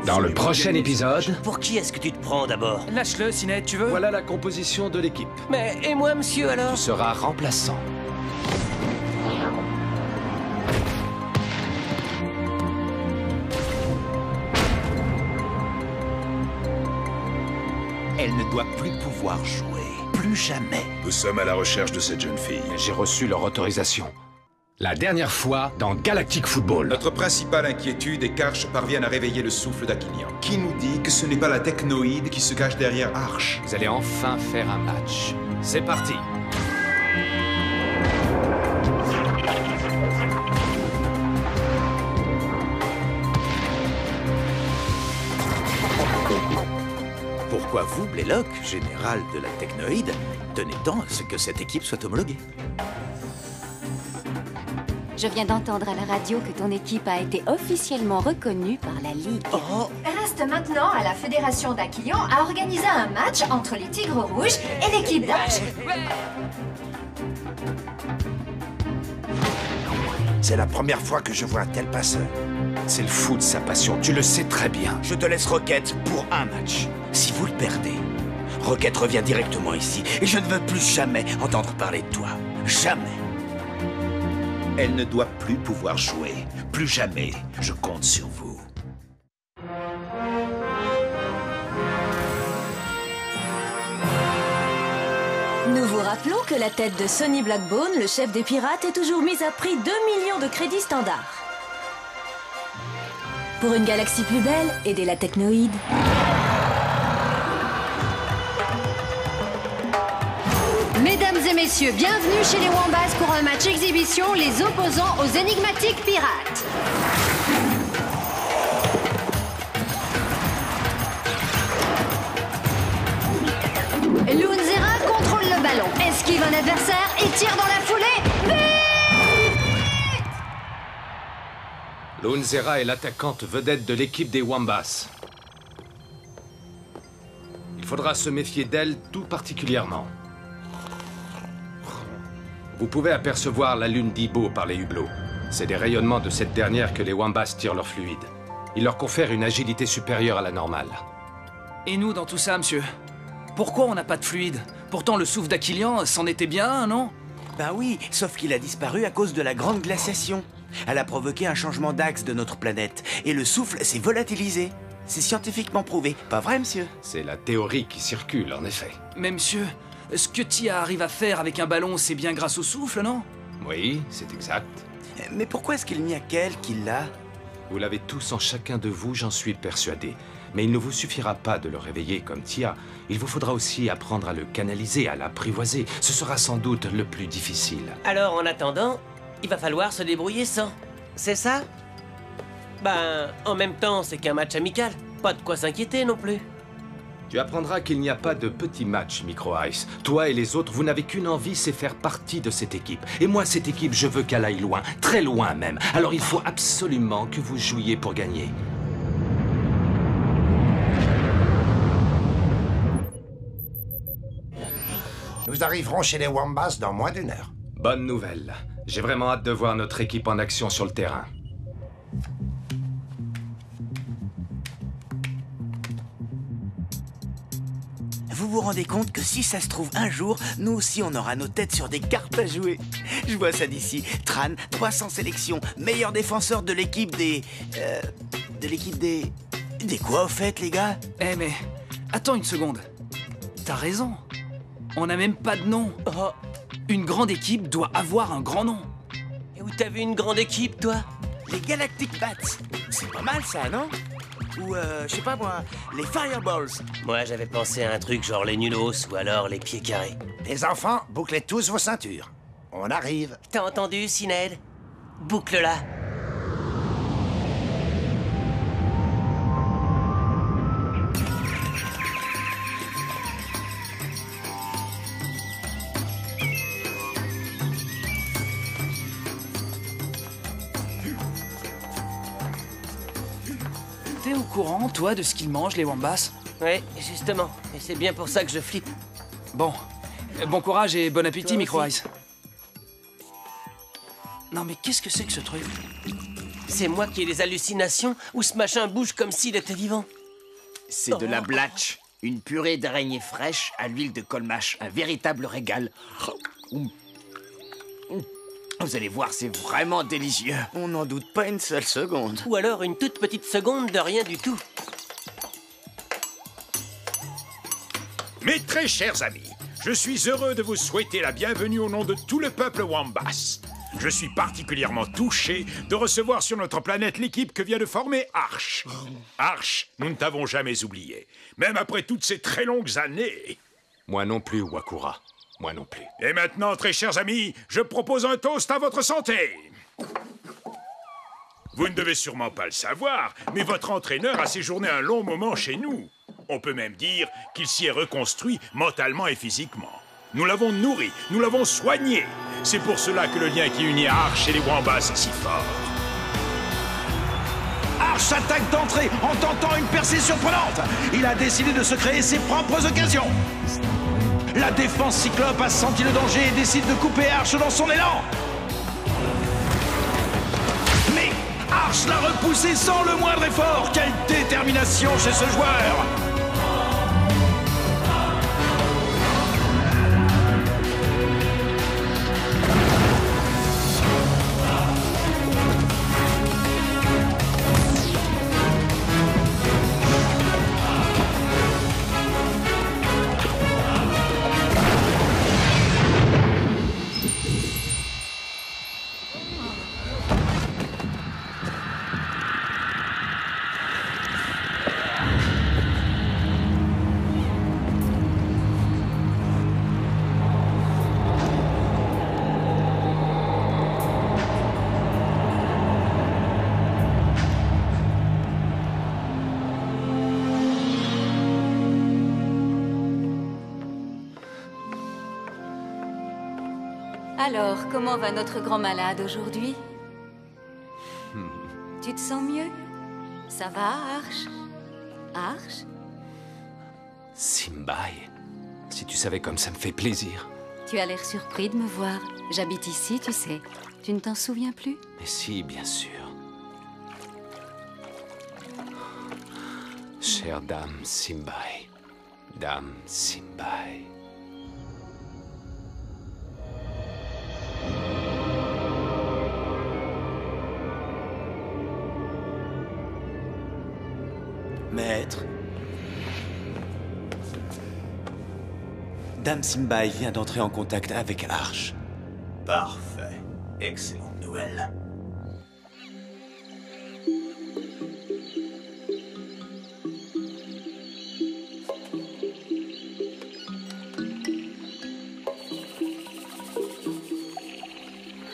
Dans le prochain épisode... Pour qui est-ce que tu te prends d'abord? Lâche-le, Cinet, tu veux? Voilà la composition de l'équipe. Mais, et moi, monsieur, alors? Tu seras remplaçant. Elle ne doit plus pouvoir jouer. Plus jamais. Nous sommes à la recherche de cette jeune fille. J'ai reçu leur autorisation. La dernière fois dans Galactic Football. Notre principale inquiétude est qu'Arche parvienne à réveiller le souffle d'Aquilion. Qui nous dit que ce n'est pas la technoïde qui se cache derrière Arche? Vous allez enfin faire un match. C'est parti. Pourquoi vous, Blaylock, général de la technoïde, tenez tant à ce que cette équipe soit homologuée? Je viens d'entendre à la radio que ton équipe a été officiellement reconnue par la Ligue. Oh. Reste maintenant à la Fédération d'Aquilion à organiser un match entre les Tigres Rouges et l'équipe d'Arche. C'est la première fois que je vois un tel passeur. C'est le foot sa passion, tu le sais très bien. Je te laisse Rocket pour un match. Si vous le perdez, Rocket revient directement ici. Et je ne veux plus jamais entendre parler de toi. Jamais. Elle ne doit plus pouvoir jouer. Plus jamais. Je compte sur vous. Nous vous rappelons que la tête de Sonny Blackbone, le chef des pirates, est toujours mise à prix 2 millions de crédits standards. Pour une galaxie plus belle, aidez la technoïde. Mesdames et messieurs, bienvenue chez les Wombats pour un match exhibition, les opposants aux énigmatiques pirates. Loonzera contrôle le ballon, esquive un adversaire et tire dans la foulée. Loonzera est l'attaquante vedette de l'équipe des Wombats. Il faudra se méfier d'elle tout particulièrement. Vous pouvez apercevoir la lune d'Ibo par les hublots. C'est des rayonnements de cette dernière que les Wombats tirent leur fluide. Ils leur confèrent une agilité supérieure à la normale. Et nous, dans tout ça, monsieur? Pourquoi on n'a pas de fluide? Pourtant, le souffle d'Aquilian, c'en était bien un, non? Ben oui, sauf qu'il a disparu à cause de la grande glaciation. Elle a provoqué un changement d'axe de notre planète. Et le souffle s'est volatilisé. C'est scientifiquement prouvé. Pas vrai, monsieur? C'est la théorie qui circule, en effet. Mais monsieur, ce que Tia arrive à faire avec un ballon, c'est bien grâce au souffle, non? Oui, c'est exact. Mais pourquoi est-ce qu'il n'y a qu'elle qui l'a? Vous l'avez tous en chacun de vous, j'en suis persuadé. Mais il ne vous suffira pas de le réveiller comme Tia. Il vous faudra aussi apprendre à le canaliser, à l'apprivoiser. Ce sera sans doute le plus difficile. Alors, en attendant, il va falloir se débrouiller sans. C'est ça? Ben, en même temps, c'est qu'un match amical. Pas de quoi s'inquiéter non plus. Tu apprendras qu'il n'y a pas de petits matchs, Micro Ice. Toi et les autres, vous n'avez qu'une envie, c'est faire partie de cette équipe. Et moi, cette équipe, je veux qu'elle aille loin, très loin même. Alors il faut absolument que vous jouiez pour gagner. Nous arriverons chez les Wombats dans moins d'1 heure. Bonne nouvelle. J'ai vraiment hâte de voir notre équipe en action sur le terrain. Vous vous rendez compte que si ça se trouve un jour, nous aussi on aura nos têtes sur des cartes à jouer? Je vois ça d'ici. Tran, 300 sélections, meilleur défenseur de l'équipe des... Des quoi au fait, les gars? Eh mais, attends une seconde. T'as raison. On n'a même pas de nom. Oh. Une grande équipe doit avoir un grand nom. Et où t'as vu une grande équipe, toi? Les Galactic Bats. C'est pas mal ça, non? Ou, je sais pas moi, les Fireballs. Moi, j'avais pensé à un truc genre les Nulos ou alors les Pieds Carrés. Les enfants, bouclez tous vos ceintures. On arrive. T'as entendu, Sinéad? Boucle-la. T'es au courant, toi, de ce qu'ils mangent, les Wombats? Ouais, justement. Et c'est bien pour ça que je flippe. Bon. Bon courage et bon appétit, Micro Ice. Non mais qu'est-ce que c'est que ce truc? C'est moi qui ai des hallucinations ou ce machin bouge comme s'il était vivant? C'est de la blatch. Une purée d'araignées fraîches à l'huile de colmache. Un véritable régal. Vous allez voir, c'est vraiment délicieux. On n'en doute pas une seule seconde. Ou alors une toute petite seconde de rien du tout. Mes très chers amis, je suis heureux de vous souhaiter la bienvenue au nom de tout le peuple Wombats. Je suis particulièrement touché de recevoir sur notre planète l'équipe que vient de former Arch. Arch, nous ne t'avons jamais oublié, même après toutes ces très longues années. Moi non plus, Wakura. Moi non plus. Et maintenant, très chers amis, je propose un toast à votre santé. Vous ne devez sûrement pas le savoir, mais votre entraîneur a séjourné un long moment chez nous. On peut même dire qu'il s'y est reconstruit mentalement et physiquement. Nous l'avons nourri, nous l'avons soigné. C'est pour cela que le lien qui unit Arch et les Wombats est si fort. Arch attaque d'entrée en tentant une percée surprenante. Il a décidé de se créer ses propres occasions. La défense Cyclope a senti le danger et décide de couper Arch dans son élan. Mais Arch l'a repoussé sans le moindre effort. Quelle détermination chez ce joueur! Alors, comment va notre grand malade aujourd'hui? Tu te sens mieux? Ça va, Arch? Arch? Simbai, si tu savais comme ça me fait plaisir. Tu as l'air surpris de me voir. J'habite ici, tu sais. Tu ne t'en souviens plus? Mais si, bien sûr. Chère dame Simbai. Dame Simbai. Maître. Dame Simbai vient d'entrer en contact avec Arch. Parfait. Excellente nouvelle.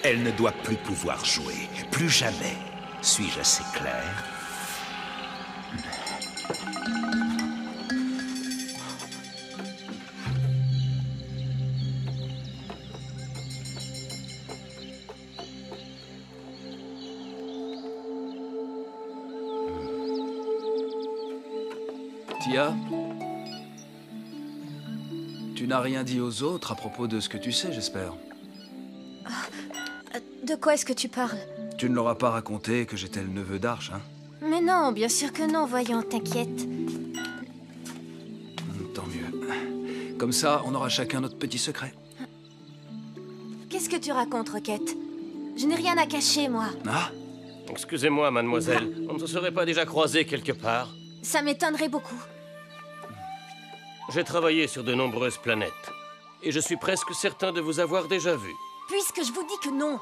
Elle ne doit plus pouvoir jouer. Plus jamais. Suis-je assez clair? Tia, tu n'as rien dit aux autres à propos de ce que tu sais, j'espère. De quoi est-ce que tu parles? Tu ne leur as pas raconté que j'étais le neveu d'Arch, hein? Mais non, bien sûr que non, voyons, t'inquiète. Tant mieux. Comme ça, on aura chacun notre petit secret. Qu'est-ce que tu racontes, Roquette? Je n'ai rien à cacher, moi. Ah? Excusez-moi, mademoiselle. On ne se serait pas déjà croisés quelque part? Ça m'étonnerait beaucoup. J'ai travaillé sur de nombreuses planètes. Et je suis presque certain de vous avoir déjà vu. Puisque je vous dis que non.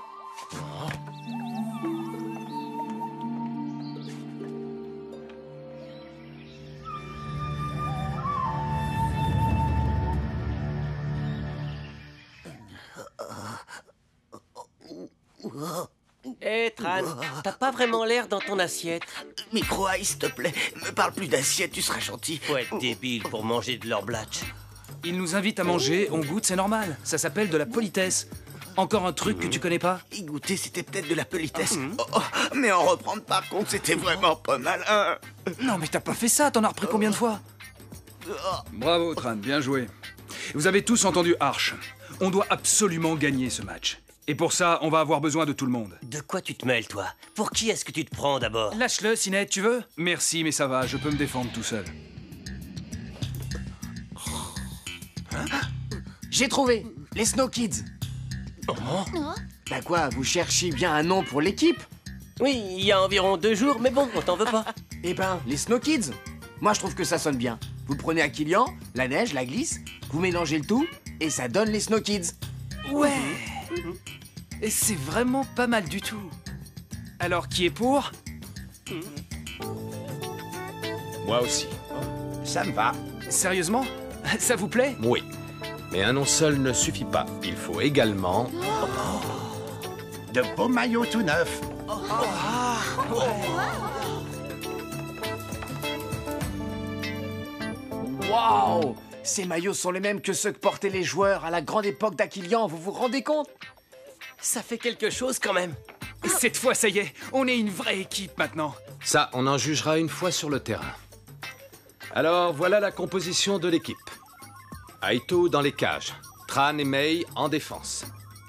Hé, Tran, t'as pas vraiment l'air dans ton assiette. Micro-Ice, s'il te plaît, me parle plus d'assiette, tu seras gentil. Faut être débile pour manger de leur blatch. Ils nous invitent à manger, on goûte, c'est normal. Ça s'appelle de la politesse. Encore un truc que tu connais pas? Y goûter, c'était peut-être de la politesse. Mais en reprendre par contre, c'était vraiment pas mal. Hein. Non, mais t'as pas fait ça, t'en as repris combien de fois? Bravo, Tran, bien joué. Vous avez tous entendu Arch. On doit absolument gagner ce match. Et pour ça, on va avoir besoin de tout le monde. De quoi tu te mêles, toi? Pour qui est-ce que tu te prends d'abord? Lâche-le, Sinette, tu veux? Merci, mais ça va, je peux me défendre tout seul. J'ai trouvé! Les Snow Kids! Bah quoi, vous cherchiez bien un nom pour l'équipe? Oui, il y a environ 2 jours, mais bon, on t'en veut pas. Eh ben, les Snow Kids! Moi, je trouve que ça sonne bien. Vous le prenez à Kilian, la neige, la glisse, vous mélangez le tout, et ça donne les Snow Kids. Ouais! Et c'est vraiment pas mal du tout. Alors, qui est pour? Moi aussi. Ça me va. Sérieusement? Ça vous plaît? Oui. Mais un nom seul ne suffit pas. Il faut également... De beaux maillots tout neufs. Waouh! Ces maillots sont les mêmes que ceux que portaient les joueurs à la grande époque d'Aquilian, vous vous rendez compte? Ça fait quelque chose quand même. Cette fois, ça y est, on est une vraie équipe maintenant. Ça, on en jugera une fois sur le terrain. Alors, voilà la composition de l'équipe. Aito dans les cages, Tran et Mei en défense,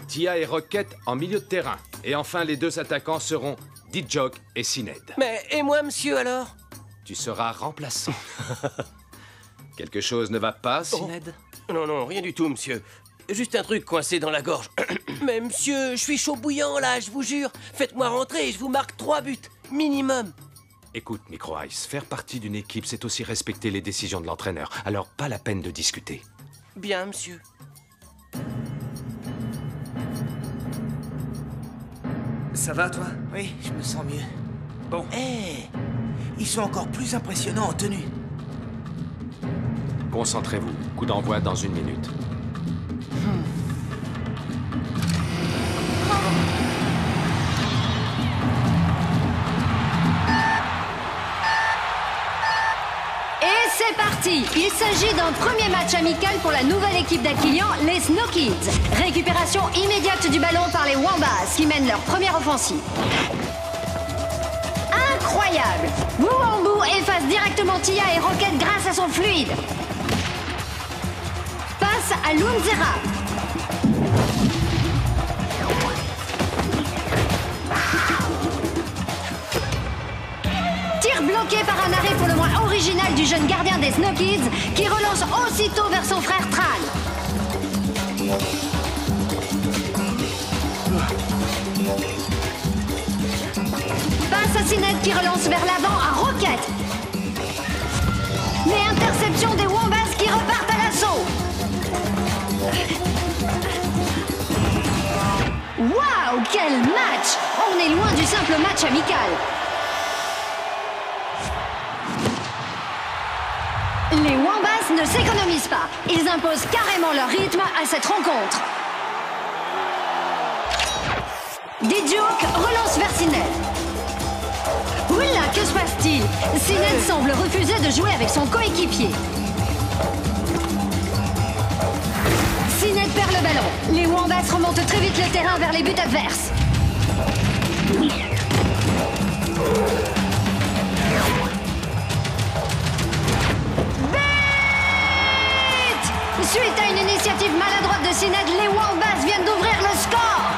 Tia et Roquette en milieu de terrain, et enfin les 2 attaquants seront Dijok et Sined. Mais, et moi, monsieur, alors? Tu seras remplaçant. Quelque chose ne va pas, Sined? Non, non, rien du tout, monsieur. Juste un truc coincé dans la gorge. Mais monsieur, je suis chaud bouillant, là, je vous jure. Faites-moi rentrer et je vous marque 3 buts, minimum. Écoute, Micro-Ice, faire partie d'une équipe, c'est aussi respecter les décisions de l'entraîneur. Alors, pas la peine de discuter. Bien, monsieur. Ça va, toi? Oui, je me sens mieux. Bon. Hé! Ils sont encore plus impressionnants en tenue. Concentrez-vous. Coup d'envoi dans 1 minute. Et c'est C'est parti! Il s'agit d'un premier match amical pour la nouvelle équipe d'Aquilian, les Snow Kids. Récupération immédiate du ballon par les Wombas qui mènent leur première offensive. Incroyable! Wuambu efface directement Tia et Rocket grâce à son fluide. Passe à Lunzera. Tir bloqué par un arrêt pour le moins original du jeune gardien des Snow Kids qui relance aussitôt vers son frère Tran. Passe à Sinet qui relance vers l'avant à Rocket. Mais interception des Wombas qui repartent à l'assaut. Waouh, quel match! On est loin du simple match amical. Les Wombas ne s'économisent pas. Ils imposent carrément leur rythme à cette rencontre. Didiuk relance vers Sinet. Oula, que se passe-t-il? Sinet semble refuser de jouer avec son coéquipier. Sinet perd le ballon. Les Wombas remontent très vite le terrain vers les buts adverses. Suite à une initiative maladroite de Sinet, les Wombas viennent d'ouvrir le score.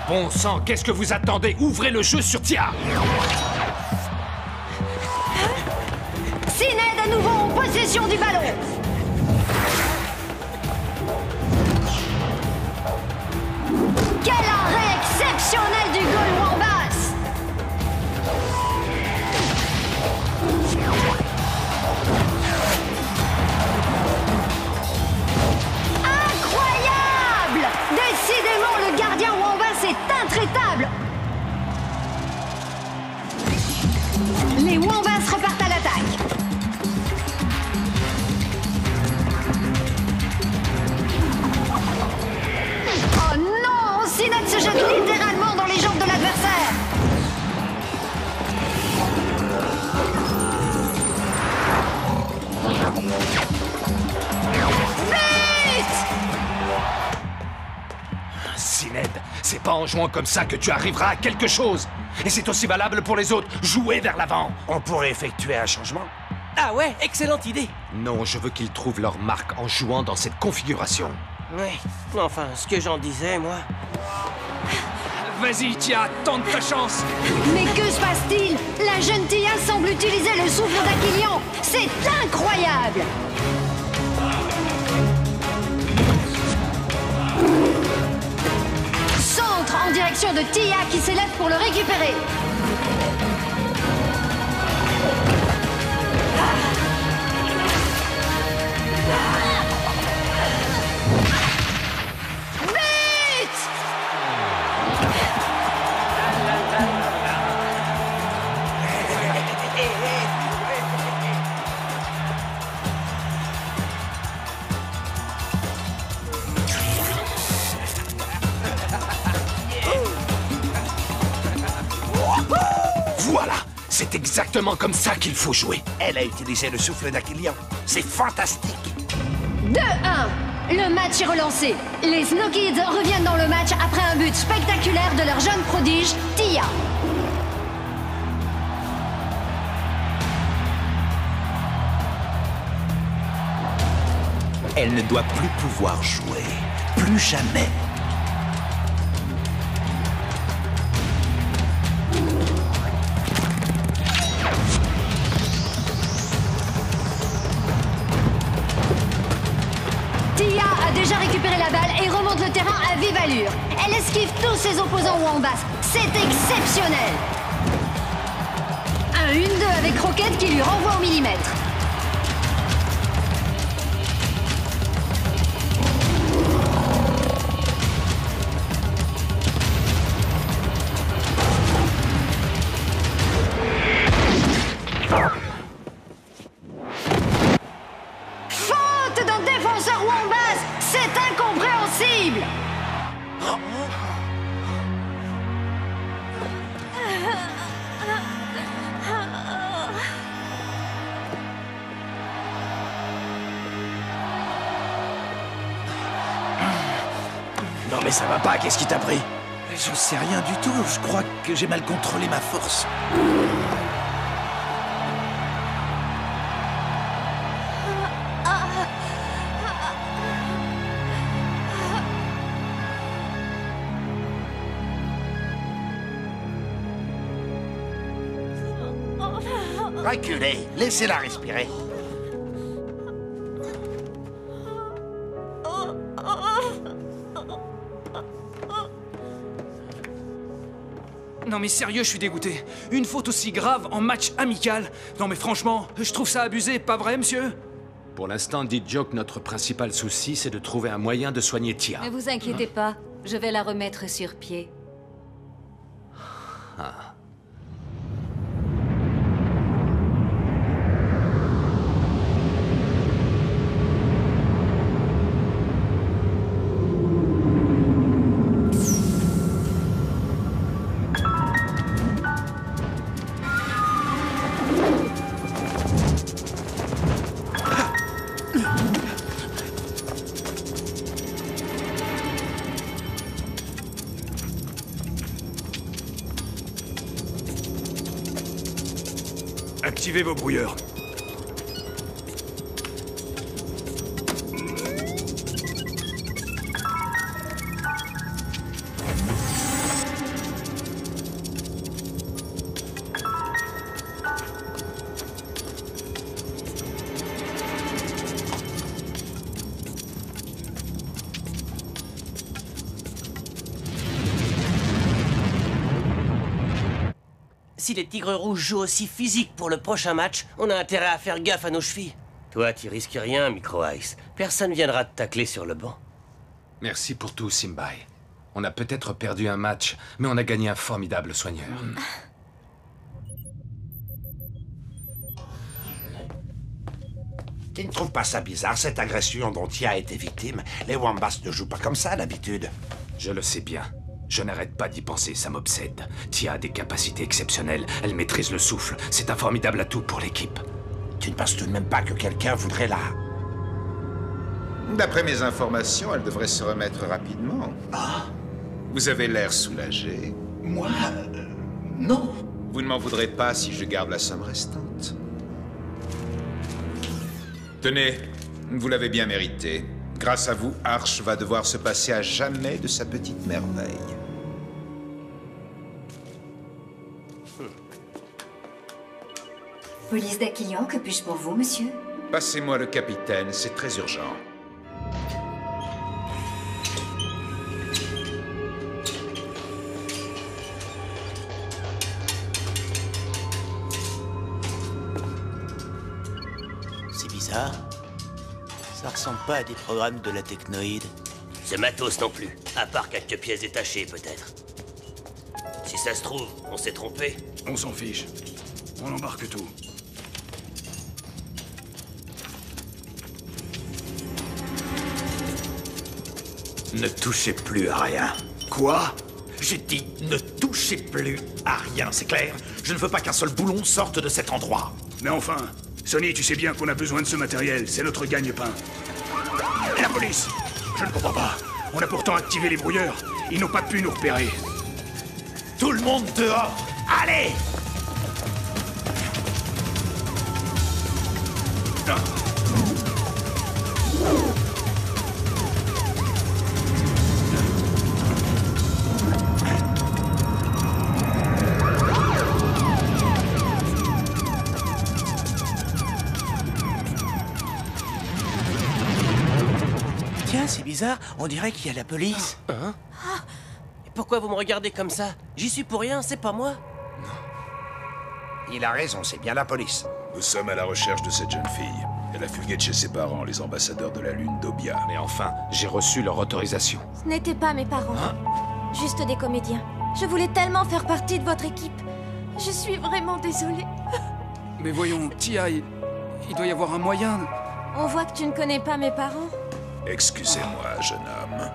Bon sang, qu'est-ce que vous attendez? Ouvrez le jeu sur Tia. Sinet à nouveau en possession du ballon. Quel arrêt exceptionnel du goal Wombas. Incroyable! Décidément, le gardien Wombas est intraitable. Les Wombas repartent à l'attaque. Oh non! Sinet se jette littéralement dans les jambes de l'adversaire. Sinet, c'est pas en jouant comme ça que tu arriveras à quelque chose. Et c'est aussi valable pour les autres. Jouez vers l'avant. On pourrait effectuer un changement. Ah ouais, excellente idée. Non, je veux qu'ils trouvent leur marque en jouant dans cette configuration. Oui, enfin, ce que j'en disais, moi... Vas-y, Tia, tente ta chance. Mais que se passe-t-il? La jeune Tia semble utiliser le souffle d'Aquilian. C'est incroyable! Centre en direction de Tia qui s'élève pour le récupérer. Voilà! C'est exactement comme ça qu'il faut jouer. Elle a utilisé le souffle d'Aquilian. C'est fantastique. 2-1. Le match est relancé. Les Snow Kids reviennent dans le match après un but spectaculaire de leur jeune prodige, Tia. Elle ne doit plus pouvoir jouer. Plus jamais. Tia a déjà récupéré la balle et remonte le terrain à vive allure. Elle esquive tous ses opposants Wombas. C'est exceptionnel. Un 1-2 avec Rocket qui lui renvoie au millimètre. Faute d'un défenseur Wombas. C'est incompréhensible. mais ça va pas, qu'est-ce qui t'a pris? J'en sais rien du tout, je crois que j'ai mal contrôlé ma force. Reculez, laissez-la respirer. Non mais sérieux, je suis dégoûté. Une faute aussi grave en match amical. Non mais franchement, je trouve ça abusé, pas vrai, monsieur? Pour l'instant, dites Joe que notre principal souci, c'est de trouver un moyen de soigner Tia. Ne vous inquiétez pas, je vais la remettre sur pied. Ah. Activez vos brouilleurs. Si les Tigres Rouges jouent aussi physique pour le prochain match, on a intérêt à faire gaffe à nos chevilles. Toi, tu risques rien, Micro Ice. Personne viendra te tacler sur le banc. Merci pour tout, Simbai. On a peut-être perdu un match, mais on a gagné un formidable soigneur. Tu ne trouves pas ça bizarre, cette agression dont Tia a été victime? Les Wombats ne jouent pas comme ça, d'habitude. Je le sais bien. Je n'arrête pas d'y penser, ça m'obsède. Tia a des capacités exceptionnelles, elle maîtrise le souffle. C'est un formidable atout pour l'équipe. Tu ne penses tout de même pas que quelqu'un voudrait la... D'après mes informations, elle devrait se remettre rapidement. Ah. Vous avez l'air soulagé. Moi non. Vous ne m'en voudrez pas si je garde la somme restante. Tenez, vous l'avez bien mérité. Grâce à vous, Arch va devoir se passer à jamais de sa petite merveille. Police d'Aquilian, que puis-je pour vous, monsieur? Passez-moi le capitaine, c'est très urgent. C'est bizarre. Ça ressemble pas à des programmes de la Technoïde. C'est matos non plus, à part quelques pièces détachées peut-être. Si ça se trouve, on s'est trompé. On s'en fiche. On embarque tout. Ne touchez plus à rien. Quoi? J'ai dit ne touchez plus à rien, c'est clair? Je ne veux pas qu'un seul boulon sorte de cet endroit. Mais enfin, Sonny, tu sais bien qu'on a besoin de ce matériel, c'est notre gagne-pain. La police! Je ne comprends pas. On a pourtant activé les brouilleurs. Ils n'ont pas pu nous repérer. Tout le monde dehors! Allez! Tiens, c'est bizarre, on dirait qu'il y a la police. Hein? Et pourquoi vous me regardez comme ça? J'y suis pour rien, c'est pas moi. Il a raison, c'est bien la police. Nous sommes à la recherche de cette jeune fille. Elle a fugué de chez ses parents, les ambassadeurs de la Lune d'Obia. Mais enfin, j'ai reçu leur autorisation. Ce n'étaient pas mes parents. Juste des comédiens. Je voulais tellement faire partie de votre équipe. Je suis vraiment désolée. Mais voyons, Tia, il doit y avoir un moyen... On voit que tu ne connais pas mes parents. Excusez-moi, jeune homme.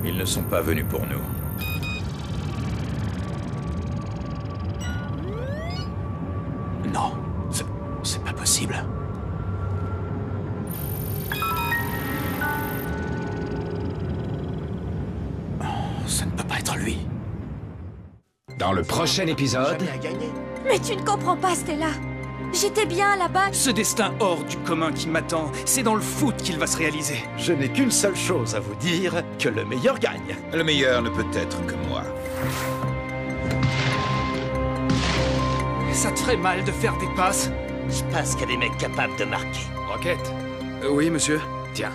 Ils ne sont pas venus pour nous. Non, c'est pas possible. Ça ne peut pas être lui. Dans le prochain épisode... Mais tu ne comprends pas, Stella. J'étais bien là-bas. Ce destin hors du commun qui m'attend, c'est dans le foot qu'il va se réaliser. Je n'ai qu'une seule chose à vous dire, que le meilleur gagne. Le meilleur ne peut être que moi. Ça te ferait mal de faire des passes? Je pense qu'il y a des mecs capables de marquer. Rocket? Oui, monsieur. Tiens,